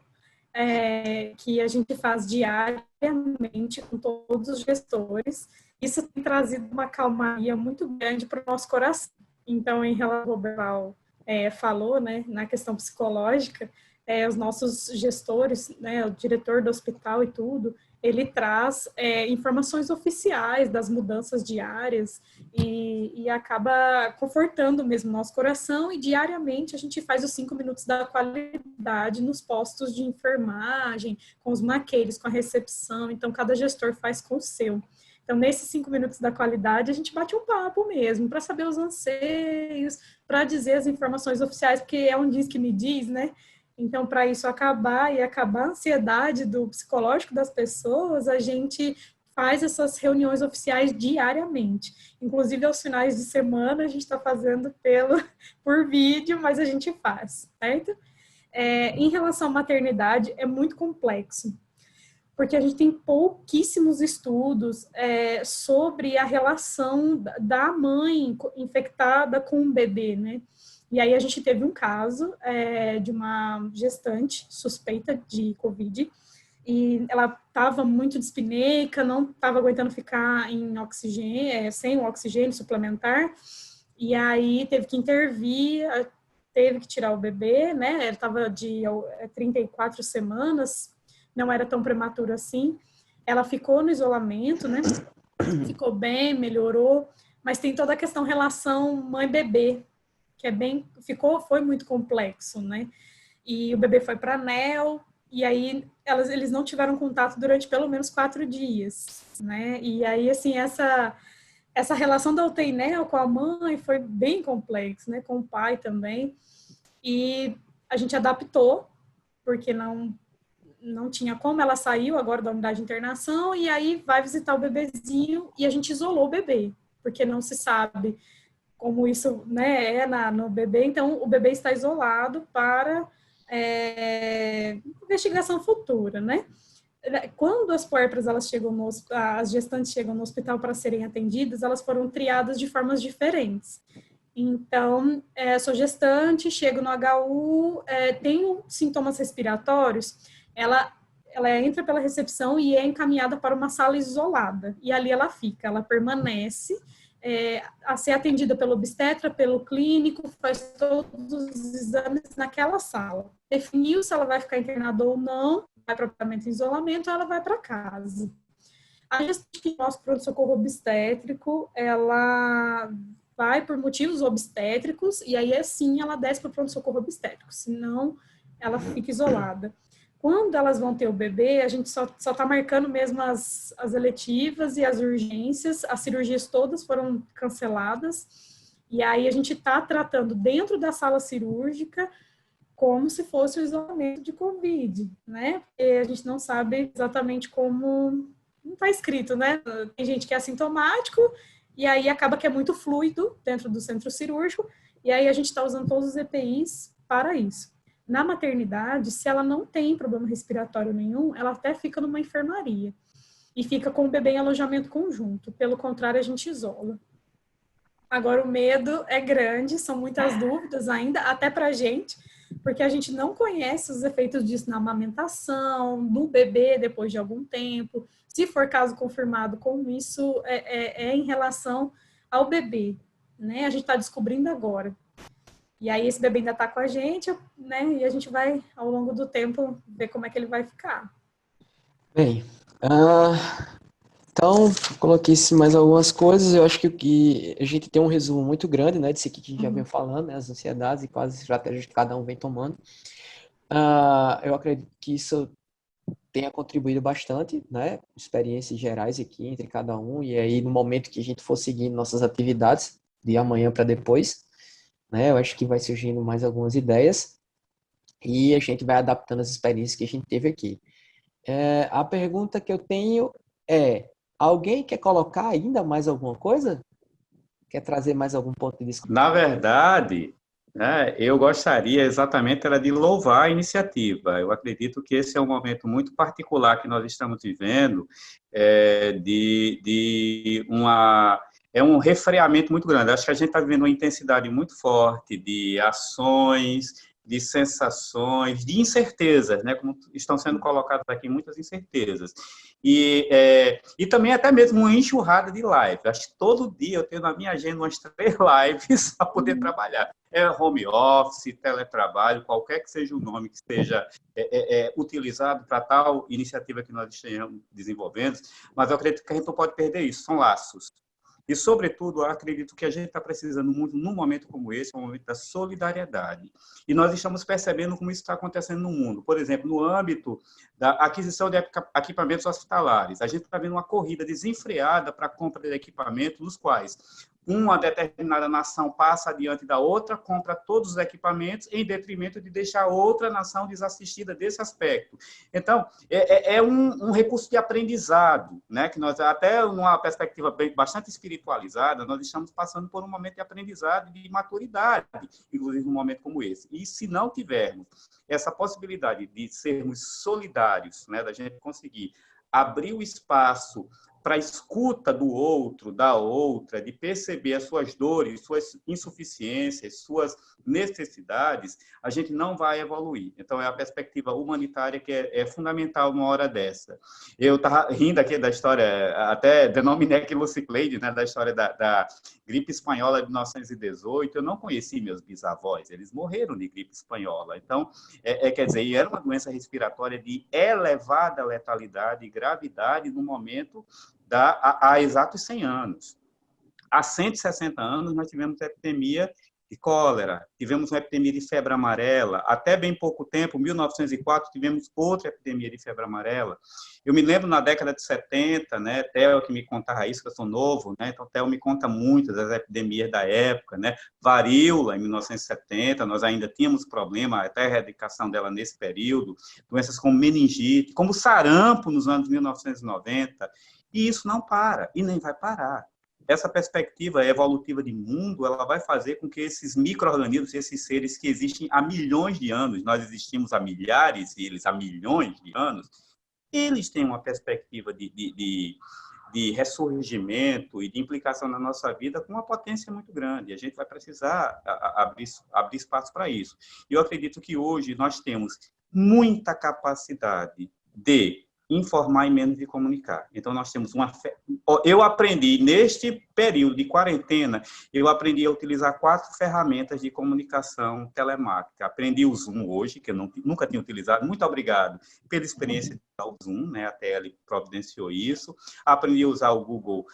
que a gente faz diariamente com todos os gestores. Isso tem trazido uma calmaria muito grande para o nosso coração. Então, em relação ao que o Roberval falou, né, na questão psicológica, os nossos gestores, né, o diretor do hospital e tudo, ele traz informações oficiais das mudanças diárias e acaba confortando mesmo o nosso coração, e diariamente a gente faz os 5 minutos da qualidade nos postos de enfermagem, com os maqueiros, com a recepção, então cada gestor faz com o seu. Então, nesses 5 minutos da qualidade, a gente bate um papo mesmo, para saber os anseios, para dizer as informações oficiais, porque é um diz que me diz, né? Então, para isso acabar a ansiedade do psicológico das pessoas, a gente faz essas reuniões oficiais diariamente. Inclusive, aos finais de semana, a gente está fazendo por vídeo, mas a gente faz, certo? Em relação à maternidade, é muito complexo, porque a gente tem pouquíssimos estudos sobre a relação da mãe infectada com o bebê, né? E aí a gente teve um caso de uma gestante suspeita de Covid, e ela estava muito dispineica, não estava aguentando ficar em oxigênio, sem o oxigênio suplementar, e aí teve que intervir, teve que tirar o bebê, né? Ela estava de 34 semanas, não era tão prematuro assim. Ela ficou no isolamento, né? Ficou bem, melhorou, mas tem toda a questão relação mãe-bebê, que foi muito complexo, né? e o bebê foi para anel, e aí eles não tiveram contato durante pelo menos 4 dias, né? E aí, assim, essa relação da UTI NEL com a mãe foi bem complexa, né? Com o pai também. E a gente adaptou, porque não tinha como, ela saiu agora da unidade de internação, e aí vai visitar o bebezinho, e a gente isolou o bebê, porque não se sabe como isso, né, no bebê, então o bebê está isolado para investigação futura, né? Quando as puérperas as gestantes chegam no hospital para serem atendidas, elas foram triadas de formas diferentes. Então, sou gestante, chego no HU, tenho sintomas respiratórios, ela entra pela recepção e é encaminhada para uma sala isolada. E ali ela fica, ela permanece a ser atendida pelo obstetra, pelo clínico, faz todos os exames naquela sala. Definiu se ela vai ficar internada ou não, vai propriamente em isolamento, ela vai para casa. A gestante que nosso pronto-socorro obstétrico, ela vai por motivos obstétricos, e aí assim ela desce para o pronto-socorro obstétrico, senão ela fica isolada. Quando elas vão ter o bebê, a gente só está marcando mesmo as eletivas e as urgências, as cirurgias todas foram canceladas, e aí a gente está tratando dentro da sala cirúrgica como se fosse o isolamento de Covid, né? Porque a gente não sabe exatamente como, não está escrito, né? Tem gente que é assintomático, e aí acaba que é muito fluido dentro do centro cirúrgico, e aí a gente está usando todos os EPIs para isso. Na maternidade, se ela não tem problema respiratório nenhum, ela até fica numa enfermaria e fica com o bebê em alojamento conjunto. Pelo contrário, a gente isola. Agora, o medo é grande, são muitas dúvidas ainda, até para a gente, porque a gente não conhece os efeitos disso na amamentação, no bebê depois de algum tempo. Se for caso confirmado, como isso é em relação ao bebê, né? A gente está descobrindo agora. E aí esse bebê ainda está com a gente, né? E a gente vai, ao longo do tempo, ver como é que ele vai ficar. Bem, então, coloquei mais algumas coisas. Eu acho que a gente tem um resumo muito grande, né, disso aqui que a gente já vem falando, né, as ansiedades e quais as estratégias que cada um vem tomando. Eu acredito que isso tenha contribuído bastante, né, experiências gerais aqui entre cada um, e aí no momento que a gente for seguindo nossas atividades, de amanhã para depois, né, eu acho que vai surgindo mais algumas ideias, e a gente vai adaptando as experiências que a gente teve aqui. A pergunta que eu tenho é: alguém quer colocar ainda mais alguma coisa? Quer trazer mais algum ponto de discussão? Na verdade, né, eu gostaria exatamente era de louvar a iniciativa. Eu acredito que esse é um momento muito particular que nós estamos vivendo, é um refreamento muito grande. Acho que a gente está vivendo uma intensidade muito forte de ações, de sensações, de incertezas, né? Como estão sendo colocadas aqui, muitas incertezas. E também até mesmo uma enxurrada de live. Acho que todo dia eu tenho na minha agenda umas 3 lives para poder trabalhar. Home office, teletrabalho, qualquer que seja o nome que seja utilizado para tal iniciativa que nós estejamos desenvolvendo, mas eu acredito que a gente não pode perder isso, são laços. E, sobretudo, eu acredito que a gente está precisando muito, num momento como esse, um momento da solidariedade. E nós estamos percebendo como isso está acontecendo no mundo. Por exemplo, no âmbito da aquisição de equipamentos hospitalares, a gente está vendo uma corrida desenfreada para a compra de equipamentos, nos quais uma determinada nação passa adiante da outra, compra todos os equipamentos, em detrimento de deixar outra nação desassistida desse aspecto. Então, é um recurso de aprendizado, né? Que nós, até numa perspectiva bastante espiritualizada, nós estamos passando por um momento de aprendizado e de maturidade, inclusive num momento como esse. E se não tivermos essa possibilidade de sermos solidários, né? Da gente conseguir abrir o espaço para a escuta do outro, da outra, de perceber as suas dores, suas insuficiências, suas necessidades, a gente não vai evoluir. Então, é a perspectiva humanitária que é fundamental numa hora dessa. Eu estava rindo aqui da história, até denominei aquilo Cicleide, né, da história da gripe espanhola de 1918. Eu não conheci meus bisavós, eles morreram de gripe espanhola. Então, quer dizer, era uma doença respiratória de elevada letalidade e gravidade no momento há exatos 100 anos. Há 160 anos, nós tivemos epidemia de cólera, tivemos uma epidemia de febre amarela, até bem pouco tempo, 1904, tivemos outra epidemia de febre amarela. Eu me lembro na década de 70, né, Theo que me contava isso, que eu sou novo, né, então Theo me conta muito das epidemias da época, né, varíola em 1970, nós ainda tínhamos problema, até a erradicação dela nesse período, doenças como meningite, como sarampo nos anos 1990, e isso não para, e nem vai parar. Essa perspectiva evolutiva de mundo, ela vai fazer com que esses micro-organismos, esses seres que existem há milhões de anos, nós existimos há milhares e eles há milhões de anos, eles têm uma perspectiva de ressurgimento e de implicação na nossa vida com uma potência muito grande. A gente vai precisar abrir espaço para isso. E eu acredito que hoje nós temos muita capacidade de informar e menos de comunicar. Então, nós temos eu aprendi, neste período de quarentena, eu aprendi a utilizar 4 ferramentas de comunicação telemática. Aprendi o Zoom hoje, que eu nunca tinha utilizado. Muito obrigado pela experiência de usar o Zoom, né? A TL providenciou isso. Aprendi a usar o Google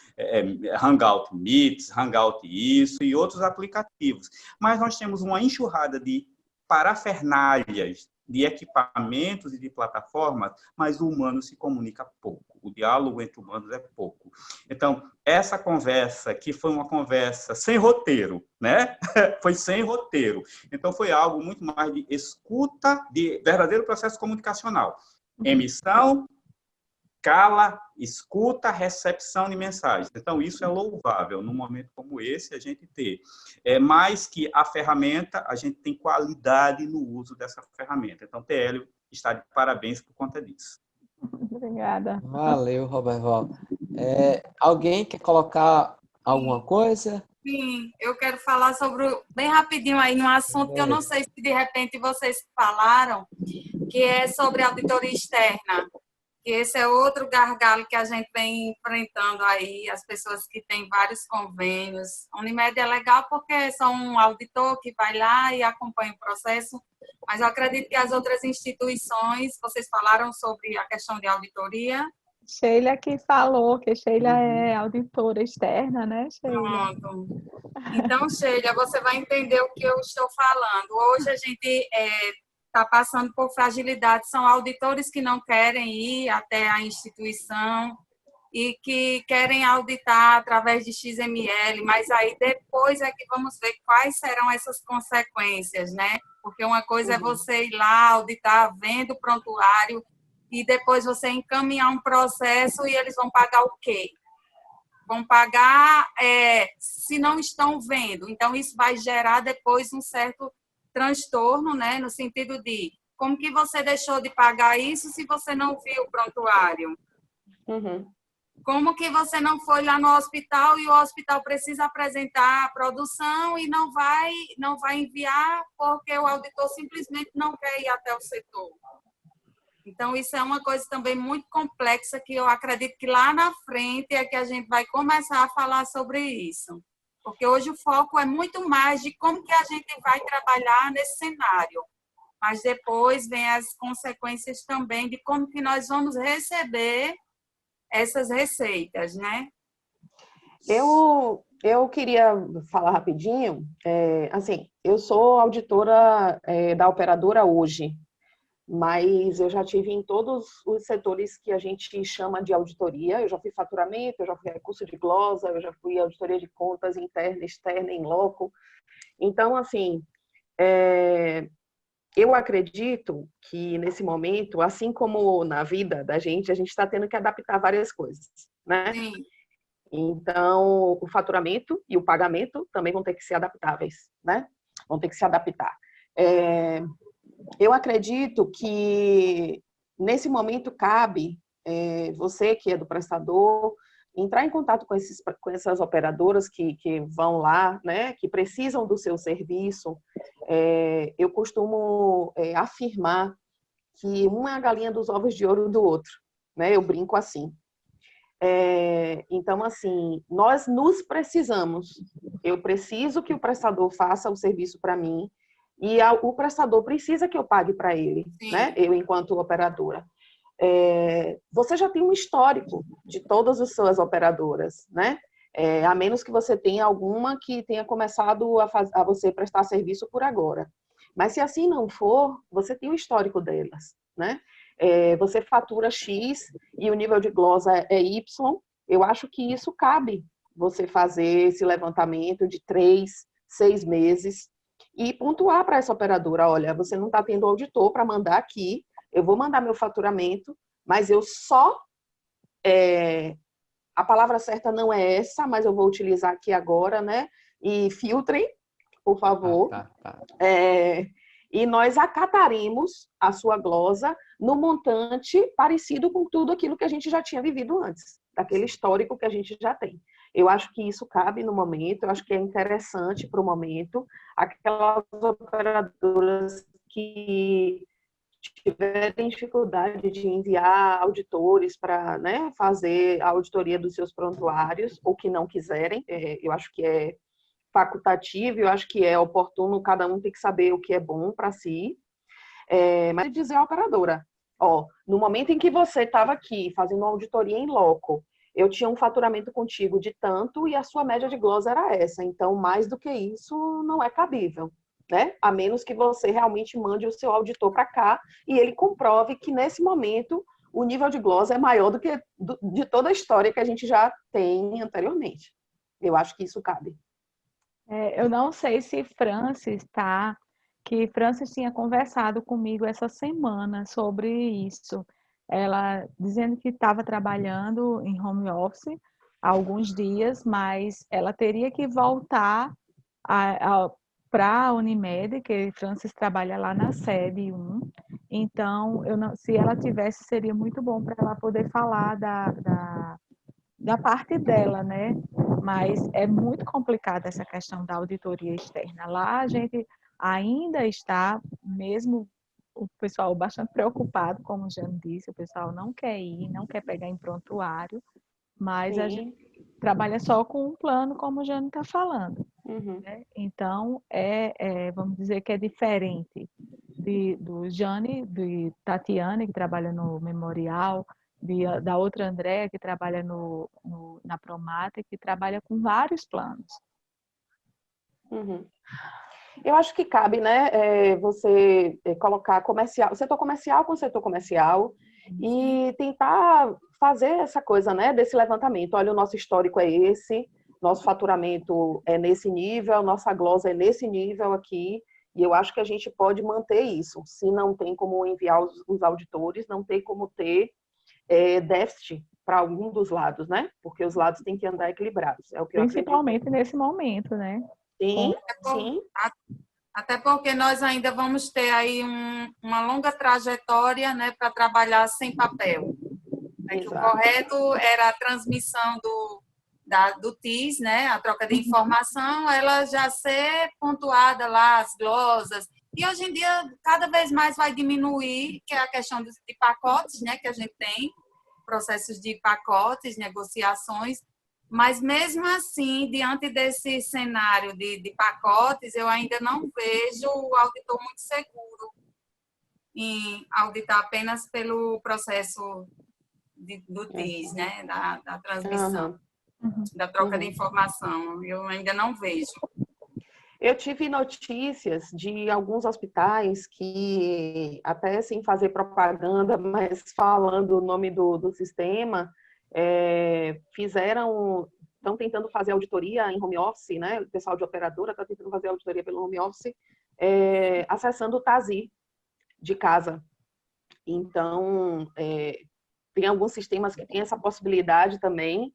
Hangout Meets, Hangout isso e outros aplicativos. Mas nós temos uma enxurrada de parafernálias, de equipamentos e de plataformas, mas o humano se comunica pouco. O diálogo entre humanos é pouco. Então, essa conversa, que foi uma conversa sem roteiro, né? Foi sem roteiro. Então, foi algo muito mais de escuta, de verdadeiro processo comunicacional. Emissão, cala, escuta, recepção de mensagens. Então, isso é louvável. Num momento como esse, a gente ter. Mais que a ferramenta, a gente tem qualidade no uso dessa ferramenta. Então, TL está de parabéns por conta disso. Obrigada. Valeu, Roberval. Alguém quer colocar alguma coisa? Sim, eu quero falar bem rapidinho aí, um assunto que eu não sei se de repente vocês falaram, que é sobre auditoria externa. Que esse é outro gargalo que a gente vem enfrentando aí, as pessoas que têm vários convênios. A Unimed é legal porque é só um auditor que vai lá e acompanha o processo, mas eu acredito que as outras instituições, vocês falaram sobre a questão de auditoria. Sheila que falou, que Sheila é auditora externa, né, Sheila? Pronto. Então, Sheila, você vai entender o que eu estou falando. Hoje a gente está passando por fragilidade, são auditores que não querem ir até a instituição e que querem auditar através de XML, mas aí depois é que vamos ver quais serão essas consequências, né? Porque uma coisa é você ir lá auditar, vendo o prontuário, e depois você encaminhar um processo e eles vão pagar o quê? Vão pagar se não estão vendo. Então, isso vai gerar depois um certo transtorno, né, no sentido de como que você deixou de pagar isso se você não viu o prontuário? Como que você não foi lá no hospital e o hospital precisa apresentar a produção e não vai enviar porque o auditor simplesmente não quer ir até o setor? Então, isso é uma coisa também muito complexa que eu acredito que lá na frente é que a gente vai começar a falar sobre isso. Porque hoje o foco é muito mais de como que a gente vai trabalhar nesse cenário. Mas depois vem as consequências também de como que nós vamos receber essas receitas, né? Eu queria falar rapidinho. Assim, eu sou auditora da operadora hoje, mas eu já tive em todos os setores que a gente chama de auditoria. Eu já fui faturamento, eu já fui recurso de glosa, eu já fui auditoria de contas interna, externa, em loco. Então, assim, eu acredito que nesse momento, assim como na vida da gente, a gente está tendo que adaptar várias coisas, né? Sim. Então, o faturamento e o pagamento também vão ter que ser adaptáveis, né? Vão ter que se adaptar. Eu acredito que nesse momento cabe você que é do prestador entrar em contato com essas operadoras que vão lá, né, que precisam do seu serviço. Eu costumo afirmar que uma é a galinha dos ovos de ouro do outro, né? Eu brinco assim. Então, assim, nós nos precisamos. Eu preciso que o prestador faça o serviço para mim e o prestador precisa que eu pague para ele, né? Eu, enquanto operadora. Você já tem um histórico de todas as suas operadoras, né? A menos que você tenha alguma que tenha começado a você prestar serviço por agora. Mas se assim não for, você tem o histórico delas, né? Você fatura X e o nível de glosa é Y, eu acho que isso cabe você fazer esse levantamento de 3, 6 meses e pontuar para essa operadora, olha, você não está tendo auditor para mandar aqui, eu vou mandar meu faturamento, mas eu só... a palavra certa não é essa, mas eu vou utilizar aqui agora, né? E filtrem, por favor. Tá. E nós acataremos a sua glosa no montante parecido com tudo aquilo que a gente já tinha vivido antes, daquele histórico que a gente já tem. Eu acho que isso cabe no momento, eu acho que é interessante para o momento. Aquelas operadoras que tiverem dificuldade de enviar auditores para, né, fazer a auditoria dos seus prontuários, ou que não quiserem, eu acho que é facultativo, eu acho que é oportuno, cada um tem que saber o que é bom para si, mas dizer à operadora, no momento em que você estava aqui fazendo uma auditoria em loco, eu tinha um faturamento contigo de tanto e a sua média de glosa era essa, então mais do que isso não é cabível, né? A menos que você realmente mande o seu auditor para cá e ele comprove que nesse momento o nível de glosa é maior do que de toda a história que a gente já tem anteriormente. Eu acho que isso cabe. Eu não sei se Francis tinha conversado comigo essa semana sobre isso. Ela dizendo que estava trabalhando em home office há alguns dias, mas ela teria que voltar para a Unimed, que Francis trabalha lá na sede 1. Então, se ela tivesse, seria muito bom para ela poder falar da parte dela, né? Mas é muito complicada essa questão da auditoria externa. Lá a gente ainda está, mesmo o pessoal bastante preocupado, como o Jane disse, o pessoal não quer ir, não quer pegar em prontuário, mas a gente trabalha só com um plano, como o Jane está falando. Né? Então, vamos dizer que é diferente do Jane, de Tatiane, que trabalha no Memorial, da outra Andréa, que trabalha na Promate, que trabalha com vários planos. Eu acho que cabe, né, você colocar setor comercial com setor comercial e tentar fazer essa coisa, né, desse levantamento. Olha, o nosso histórico é esse, nosso faturamento é nesse nível, nossa glosa é nesse nível aqui, e eu acho que a gente pode manter isso. Se não tem como enviar os auditores, não tem como ter déficit para algum dos lados, né? Porque os lados têm que andar equilibrados. É o que principalmente nesse momento, né? Sim. Até porque nós ainda vamos ter aí uma longa trajetória, né, para trabalhar sem papel. O correto era a transmissão do TIS, né, a troca de informação, ela já ser pontuada lá, as glosas. E hoje em dia, cada vez mais vai diminuir, que é a questão de pacotes, né, que a gente tem, processos de pacotes, negociações. Mas, mesmo assim, diante desse cenário de pacotes, eu ainda não vejo o auditor muito seguro em auditar apenas pelo processo do TIS, né, da transmissão, da troca de informação. Eu ainda não vejo. Eu tive notícias de alguns hospitais que, até sem fazer propaganda, mas falando o nome do sistema, estão tentando fazer auditoria em home office, né? O pessoal de operadora está tentando fazer auditoria pelo home office, acessando o TASI de casa. Então, tem alguns sistemas que têm essa possibilidade também.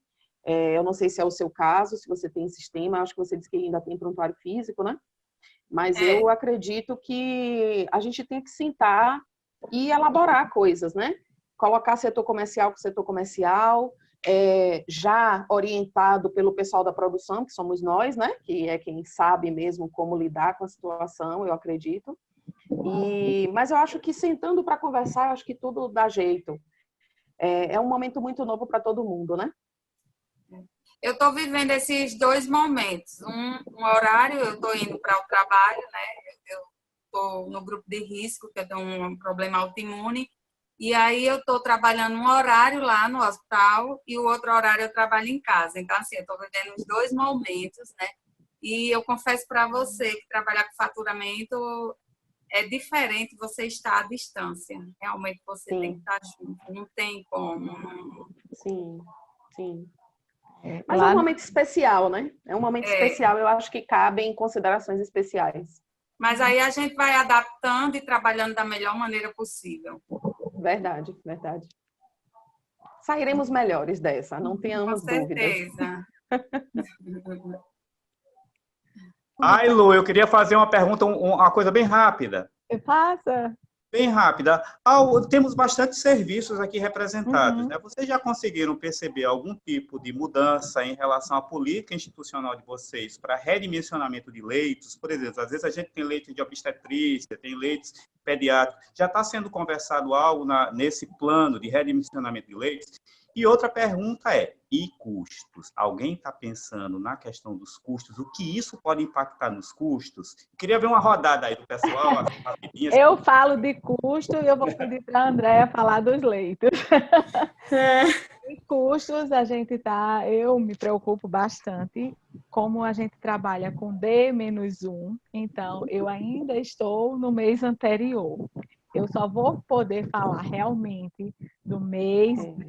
Eu não sei se é o seu caso, se você tem sistema, acho que você disse que ainda tem prontuário físico, né? Mas eu acredito que a gente tem que sentar e elaborar coisas, né? Colocar setor comercial com setor comercial, já orientado pelo pessoal da produção, que somos nós, né? Que é quem sabe mesmo como lidar com a situação, eu acredito. Mas eu acho que sentando para conversar, eu acho que tudo dá jeito. É um momento muito novo para todo mundo, né? Eu estou vivendo esses dois momentos. Um horário, eu estou indo para o trabalho, né? Eu estou no grupo de risco, que eu tenho um problema autoimune. E aí eu estou trabalhando um horário lá no hospital e o outro horário eu trabalho em casa. Então, assim, eu estou vivendo os dois momentos, né? E eu confesso para você que trabalhar com faturamento é diferente você estar à distância. Realmente você tem que Sim, estar junto, não tem como. sim, sim. Mas é um Lá, momento especial, né? É um momento É, especial, eu acho que cabe em considerações especiais. mas aí a gente vai adaptando e trabalhando da melhor maneira possível. Verdade, verdade. Sairemos melhores dessa, não Com tenhamos dúvidas. certeza. Ai, Lu, eu queria fazer uma pergunta, uma coisa bem rápida. passa. Bem rápida. Temos bastante serviços aqui representados, né? Vocês já conseguiram perceber algum tipo de mudança em relação à política institucional de vocês para redimensionamento de leitos? Por exemplo, às vezes a gente tem leitos de obstetrícia, tem leitos pediátricos. Já está sendo conversado algo nesse plano de redimensionamento de leitos? E outra pergunta é, e custos? Alguém está pensando na questão dos custos? O que isso pode impactar nos custos? Queria ver uma rodada aí do pessoal, as rapidinhas. Eu falo de custo e eu vou pedir para a Andréa falar dos leitos. Em custos, eu me preocupo bastante, como a gente trabalha com D-1, então eu ainda estou no mês anterior. Eu só vou poder falar realmente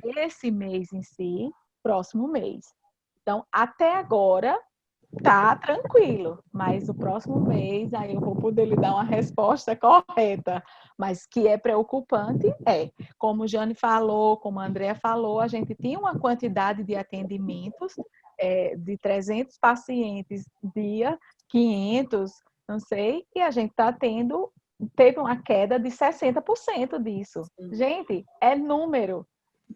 desse mês em si, próximo mês. Então, até agora, tá tranquilo, mas o próximo mês aí eu vou poder lhe dar uma resposta correta, mas que é preocupante como o Jane falou, como a Andrea falou, a gente tinha uma quantidade de atendimentos de 300 pacientes dia, 500, não sei, e a gente teve uma queda de 60% disso. Gente, é número.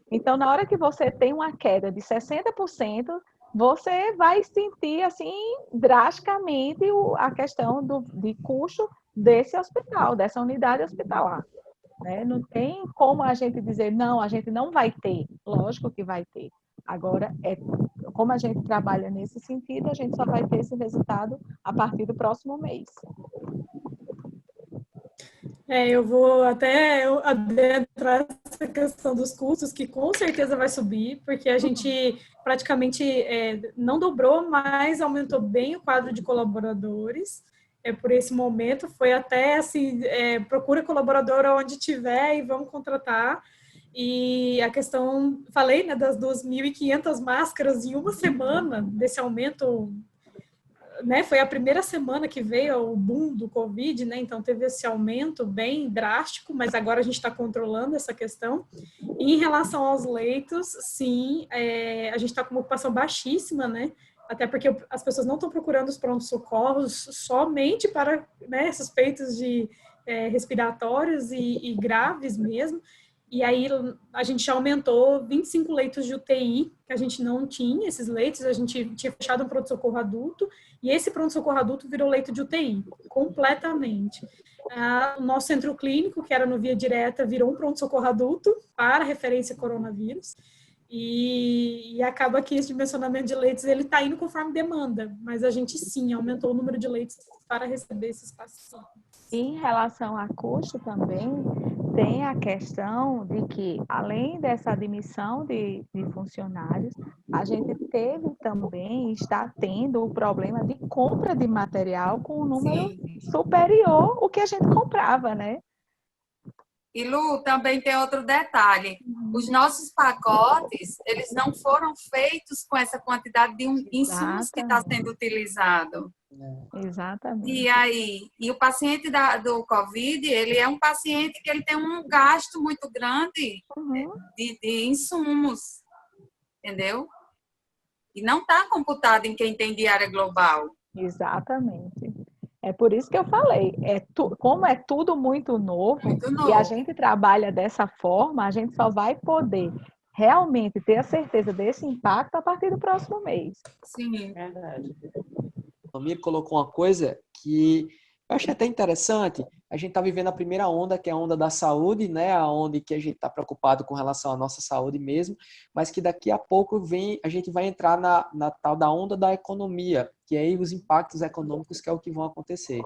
Então, na hora que você tem uma queda de 60%, você vai sentir assim drasticamente a questão de custo desse hospital, dessa unidade hospitalar. Né? Não tem como a gente dizer, não, a gente não vai ter. Lógico que vai ter. Agora, como a gente trabalha nesse sentido, a gente só vai ter esse resultado a partir do próximo mês. Eu vou até adentrar essa questão dos custos, que com certeza vai subir, porque a gente praticamente não dobrou, mas aumentou bem o quadro de colaboradores. Por esse momento, foi até assim, procura colaborador onde tiver e vamos contratar. E a questão, falei, né, das 2.500 máscaras em uma semana, desse aumento, né, foi a primeira semana que veio o boom do Covid, né, então teve esse aumento bem drástico, mas agora a gente está controlando essa questão. E em relação aos leitos, sim, a gente está com uma ocupação baixíssima, né, até porque as pessoas não estão procurando os prontos-socorros somente para, né, suspeitos de respiratórios e graves mesmo. E aí a gente já aumentou 25 leitos de UTI, que a gente não tinha esses leitos, a gente tinha fechado um pronto-socorro adulto, e esse pronto-socorro adulto virou leito de UTI, completamente. O nosso centro clínico, que era no Via Direta, virou um pronto-socorro adulto para referência coronavírus, e acaba que esse dimensionamento de leitos, ele está indo conforme demanda, mas a gente sim aumentou o número de leitos para receber esses pacientes. Em relação a custo também, tem a questão de que, além dessa admissão de funcionários, a gente teve também, está tendo o problema de compra de material com um número superior ao que a gente comprava, né? E, Lu, também tem outro detalhe. Os nossos pacotes, eles não foram feitos com essa quantidade de insumos que está sendo utilizado. Exatamente. E aí, o paciente do COVID, ele é um paciente que ele tem um gasto muito grande de insumos, entendeu? E não está computado em quem tem diária global. Exatamente. É por isso que eu falei, como é tudo muito novo, e a gente trabalha dessa forma, a gente só vai poder realmente ter a certeza desse impacto a partir do próximo mês. Sim, verdade. A Mir colocou uma coisa que eu achei até interessante. A gente está vivendo a primeira onda, que é a onda da saúde, né? A onda que a gente está preocupado com relação à nossa saúde mesmo, mas que daqui a pouco a gente vai entrar na tal da onda da economia, que aí os impactos econômicos que é o que vão acontecer,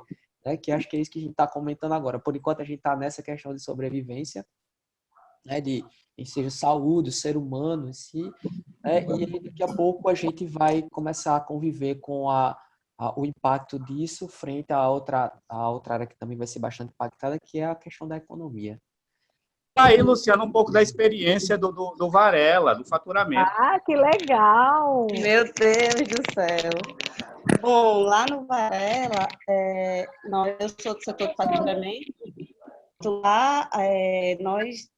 né? Que acho que é isso que a gente está comentando agora. Por enquanto a gente está nessa questão de sobrevivência, né, em seja saúde, o ser humano em si, né, e aí daqui a pouco a gente vai começar a conviver com o impacto disso frente à outra área que também vai ser bastante impactada, que é a questão da economia. Aí, Luciano, um pouco da experiência do Varela, do faturamento. Ah, que legal! Meu Deus do céu. Bom, lá no Varela, eu sou do setor de faturamento. Lá, nós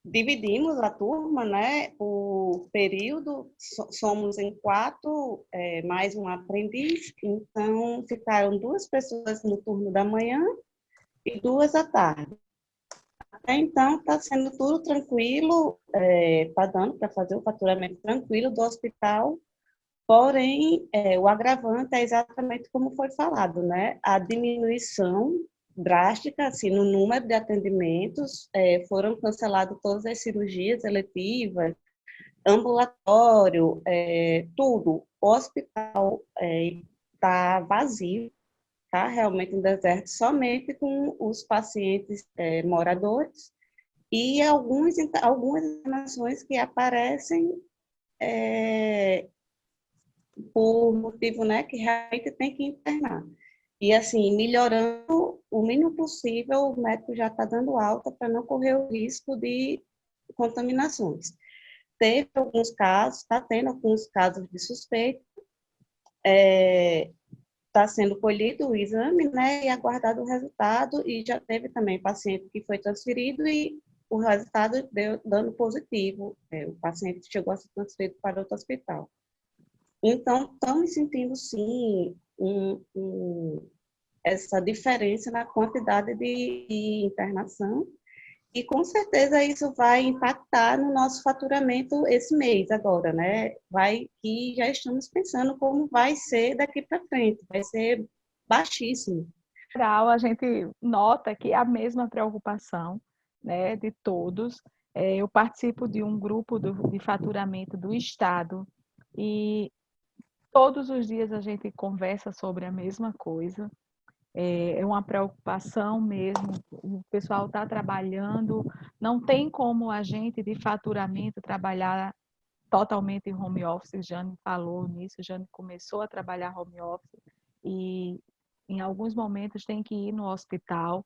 dividimos a turma, né, por período, somos em 4, mais um aprendiz, então ficaram 2 pessoas no turno da manhã e 2 à tarde. Até então está sendo tudo tranquilo, está dando para fazer o faturamento tranquilo do hospital, porém, o agravante é exatamente como foi falado, né, a diminuição drástica, assim, no número de atendimentos, foram canceladas todas as cirurgias eletivas, ambulatório, tudo. O hospital está vazio, está realmente em deserto, somente com os pacientes moradores e algumas internações que aparecem por motivo, né, que realmente tem que internar. E, assim, melhorando o mínimo possível, o médico já está dando alta para não correr o risco de contaminações. Teve alguns casos, está tendo alguns casos de suspeita, está sendo colhido o exame, né, e aguardado o resultado, e já teve também paciente que foi transferido e o resultado deu dando positivo. O paciente chegou a ser transferido para outro hospital. Então, estamos sentindo, sim, essa diferença na quantidade de internação e, com certeza, isso vai impactar no nosso faturamento esse mês agora, né? Que já estamos pensando como vai ser daqui para frente, vai ser baixíssimo. A gente nota que é a mesma preocupação, né, de todos. Eu participo de um grupo de faturamento do Estado e todos os dias a gente conversa sobre a mesma coisa. É uma preocupação mesmo. O pessoal está trabalhando, não tem como a gente de faturamento trabalhar totalmente em home office. Jane falou nisso, Jane começou a trabalhar home office e em alguns momentos tem que ir no hospital.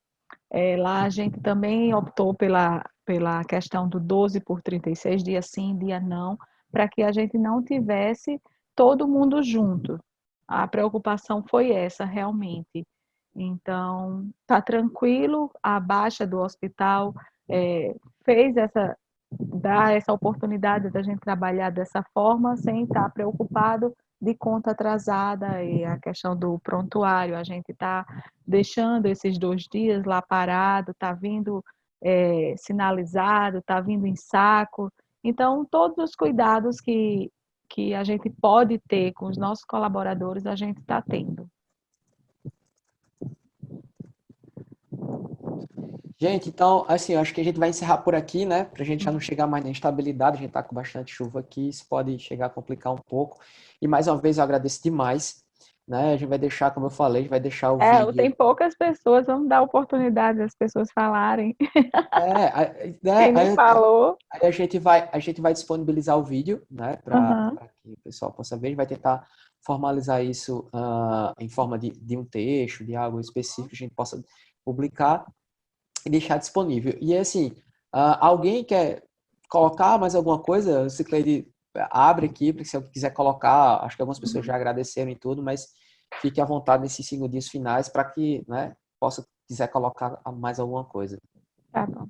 Lá a gente também optou pela questão do 12 por 36, dia sim, dia não, para que a gente não tivesse todo mundo junto. A preocupação foi essa, realmente. Então, está tranquilo, a baixa do hospital fez dar essa oportunidade da gente trabalhar dessa forma, sem estar preocupado de conta atrasada e a questão do prontuário. A gente está deixando esses 2 dias lá parado, está vindo sinalizado, está vindo em saco. Então, todos os cuidados que a gente pode ter com os nossos colaboradores, a gente está tendo. Gente, então, assim, eu acho que a gente vai encerrar por aqui, né? Para a gente já não chegar mais na instabilidade, a gente está com bastante chuva aqui, isso pode chegar a complicar um pouco. E mais uma vez eu agradeço demais, né? A gente vai deixar, como eu falei, a gente vai deixar o vídeo. Tem poucas pessoas, vamos dar oportunidade das pessoas falarem. Quem não falou. Aí a gente vai disponibilizar o vídeo, né? Para que o pessoal possa ver. A gente vai tentar formalizar isso em forma de um texto, de algo específico, que a gente possa publicar e deixar disponível. E assim, alguém quer colocar mais alguma coisa? O Cicleide abre aqui, porque se alguém quiser colocar, acho que algumas pessoas já agradeceram e tudo, mas fique à vontade nesses segundinhos finais para que, né, quiser colocar mais alguma coisa. Tá bom.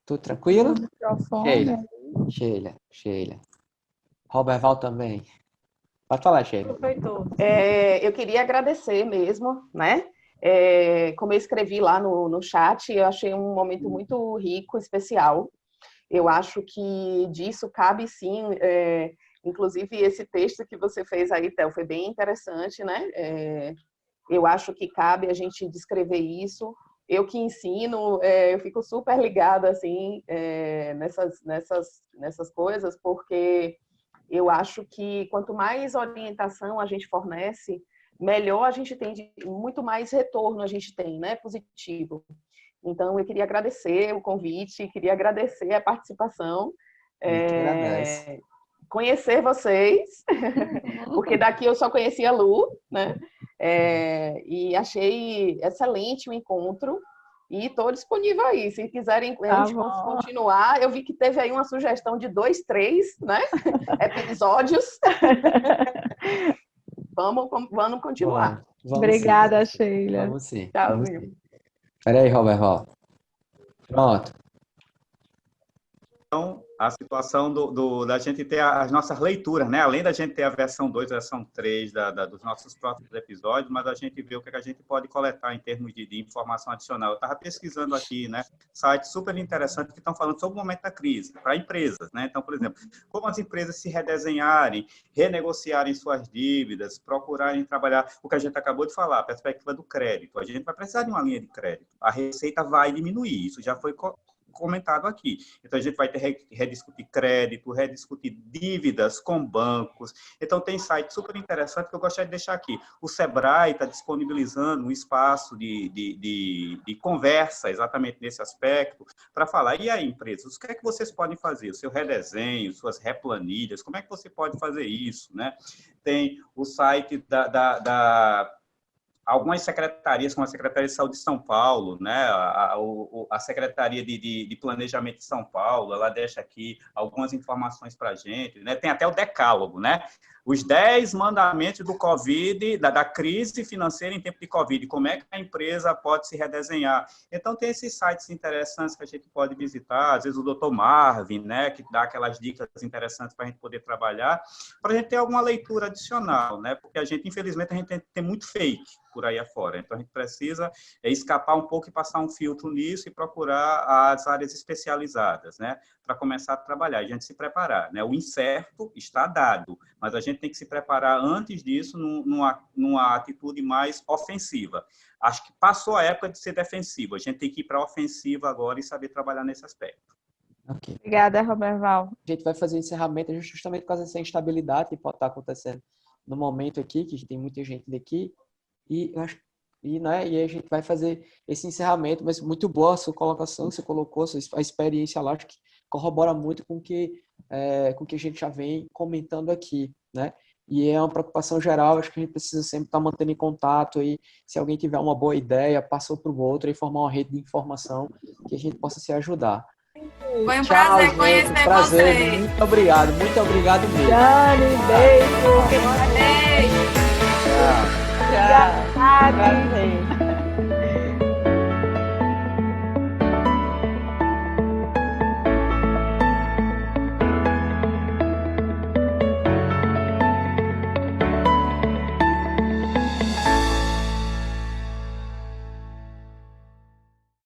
Tudo tranquilo? Sheila. Roberval também. Pode falar, Sheila. Eu queria agradecer mesmo, né? Como eu escrevi lá no chat, eu achei um momento muito rico, especial. Eu acho que disso cabe sim, inclusive esse texto que você fez aí, Théo, foi bem interessante, né? Eu acho que cabe a gente descrever isso. Eu que ensino, eu fico super ligada assim, nessas coisas, porque eu acho que quanto mais orientação a gente fornece, melhor a gente tem, muito mais retorno a gente tem, né, positivo. Então, eu queria agradecer o convite, queria agradecer a participação, conhecer vocês, porque daqui eu só conhecia a Lu, né? E achei excelente o encontro. E estou disponível aí, se quiserem a gente continuar. Eu vi que teve aí uma sugestão de 2, 3, né? Episódios. Vamos continuar. Obrigada, Sheila. Vamos sim. Tchauzinho. Espera aí, Robert. Pronto. Então, a situação da gente ter as nossas leituras, né? Além da gente ter a versão 2, a versão 3 dos nossos próximos episódios, mas a gente vê o que a gente pode coletar em termos de informação adicional. Eu estava pesquisando aqui, né? Sites super interessantes que estão falando sobre o momento da crise, para empresas, né? Então, por exemplo, como as empresas se redesenharem, renegociarem suas dívidas, procurarem trabalhar o que a gente acabou de falar, a perspectiva do crédito. A gente vai precisar de uma linha de crédito. A receita vai diminuir, isso já foi comentado aqui. Então, a gente vai ter que rediscutir crédito, rediscutir dívidas com bancos. Então, tem site super interessante que eu gostaria de deixar aqui. O Sebrae está disponibilizando um espaço de conversa exatamente nesse aspecto para falar, e aí, empresas, o que é que vocês podem fazer? O seu redesenho, suas replanilhas, como é que você pode fazer isso, né? Tem o site algumas secretarias, como a Secretaria de Saúde de São Paulo, né, a Secretaria de Planejamento de São Paulo, ela deixa aqui algumas informações para a gente, né, tem até o decálogo, né, os 10 mandamentos do Covid, da crise financeira em tempo de Covid, como é que a empresa pode se redesenhar. Então, tem esses sites interessantes que a gente pode visitar, às vezes o Dr. Marvin, né, que dá aquelas dicas interessantes para a gente poder trabalhar, para a gente ter alguma leitura adicional, né, porque infelizmente, a gente tem muito fake por aí afora. Então, a gente precisa escapar um pouco e passar um filtro nisso e procurar as áreas especializadas, né, para começar a trabalhar, a gente se preparar, né? O incerto está dado, mas a gente tem que se preparar antes disso numa atitude mais ofensiva. Acho que passou a época de ser defensivo, a gente tem que ir para a ofensiva agora e saber trabalhar nesse aspecto. Okay. Obrigada, Roberval. A gente vai fazer o encerramento justamente por causa dessa instabilidade que pode estar acontecendo no momento aqui, que tem muita gente daqui, e a gente vai fazer esse encerramento, mas muito boa a sua colocação, você colocou a experiência lá, acho que corrobora muito com o que a gente já vem comentando aqui, né? E é uma preocupação geral, acho que a gente precisa sempre estar mantendo em contato aí, se alguém tiver uma boa ideia, passou para o outro e formar uma rede de informação que a gente possa se ajudar. Foi um prazer conhecer vocês. Muito obrigado mesmo. Jane, beijo. Beijo. Tchau. Obrigada.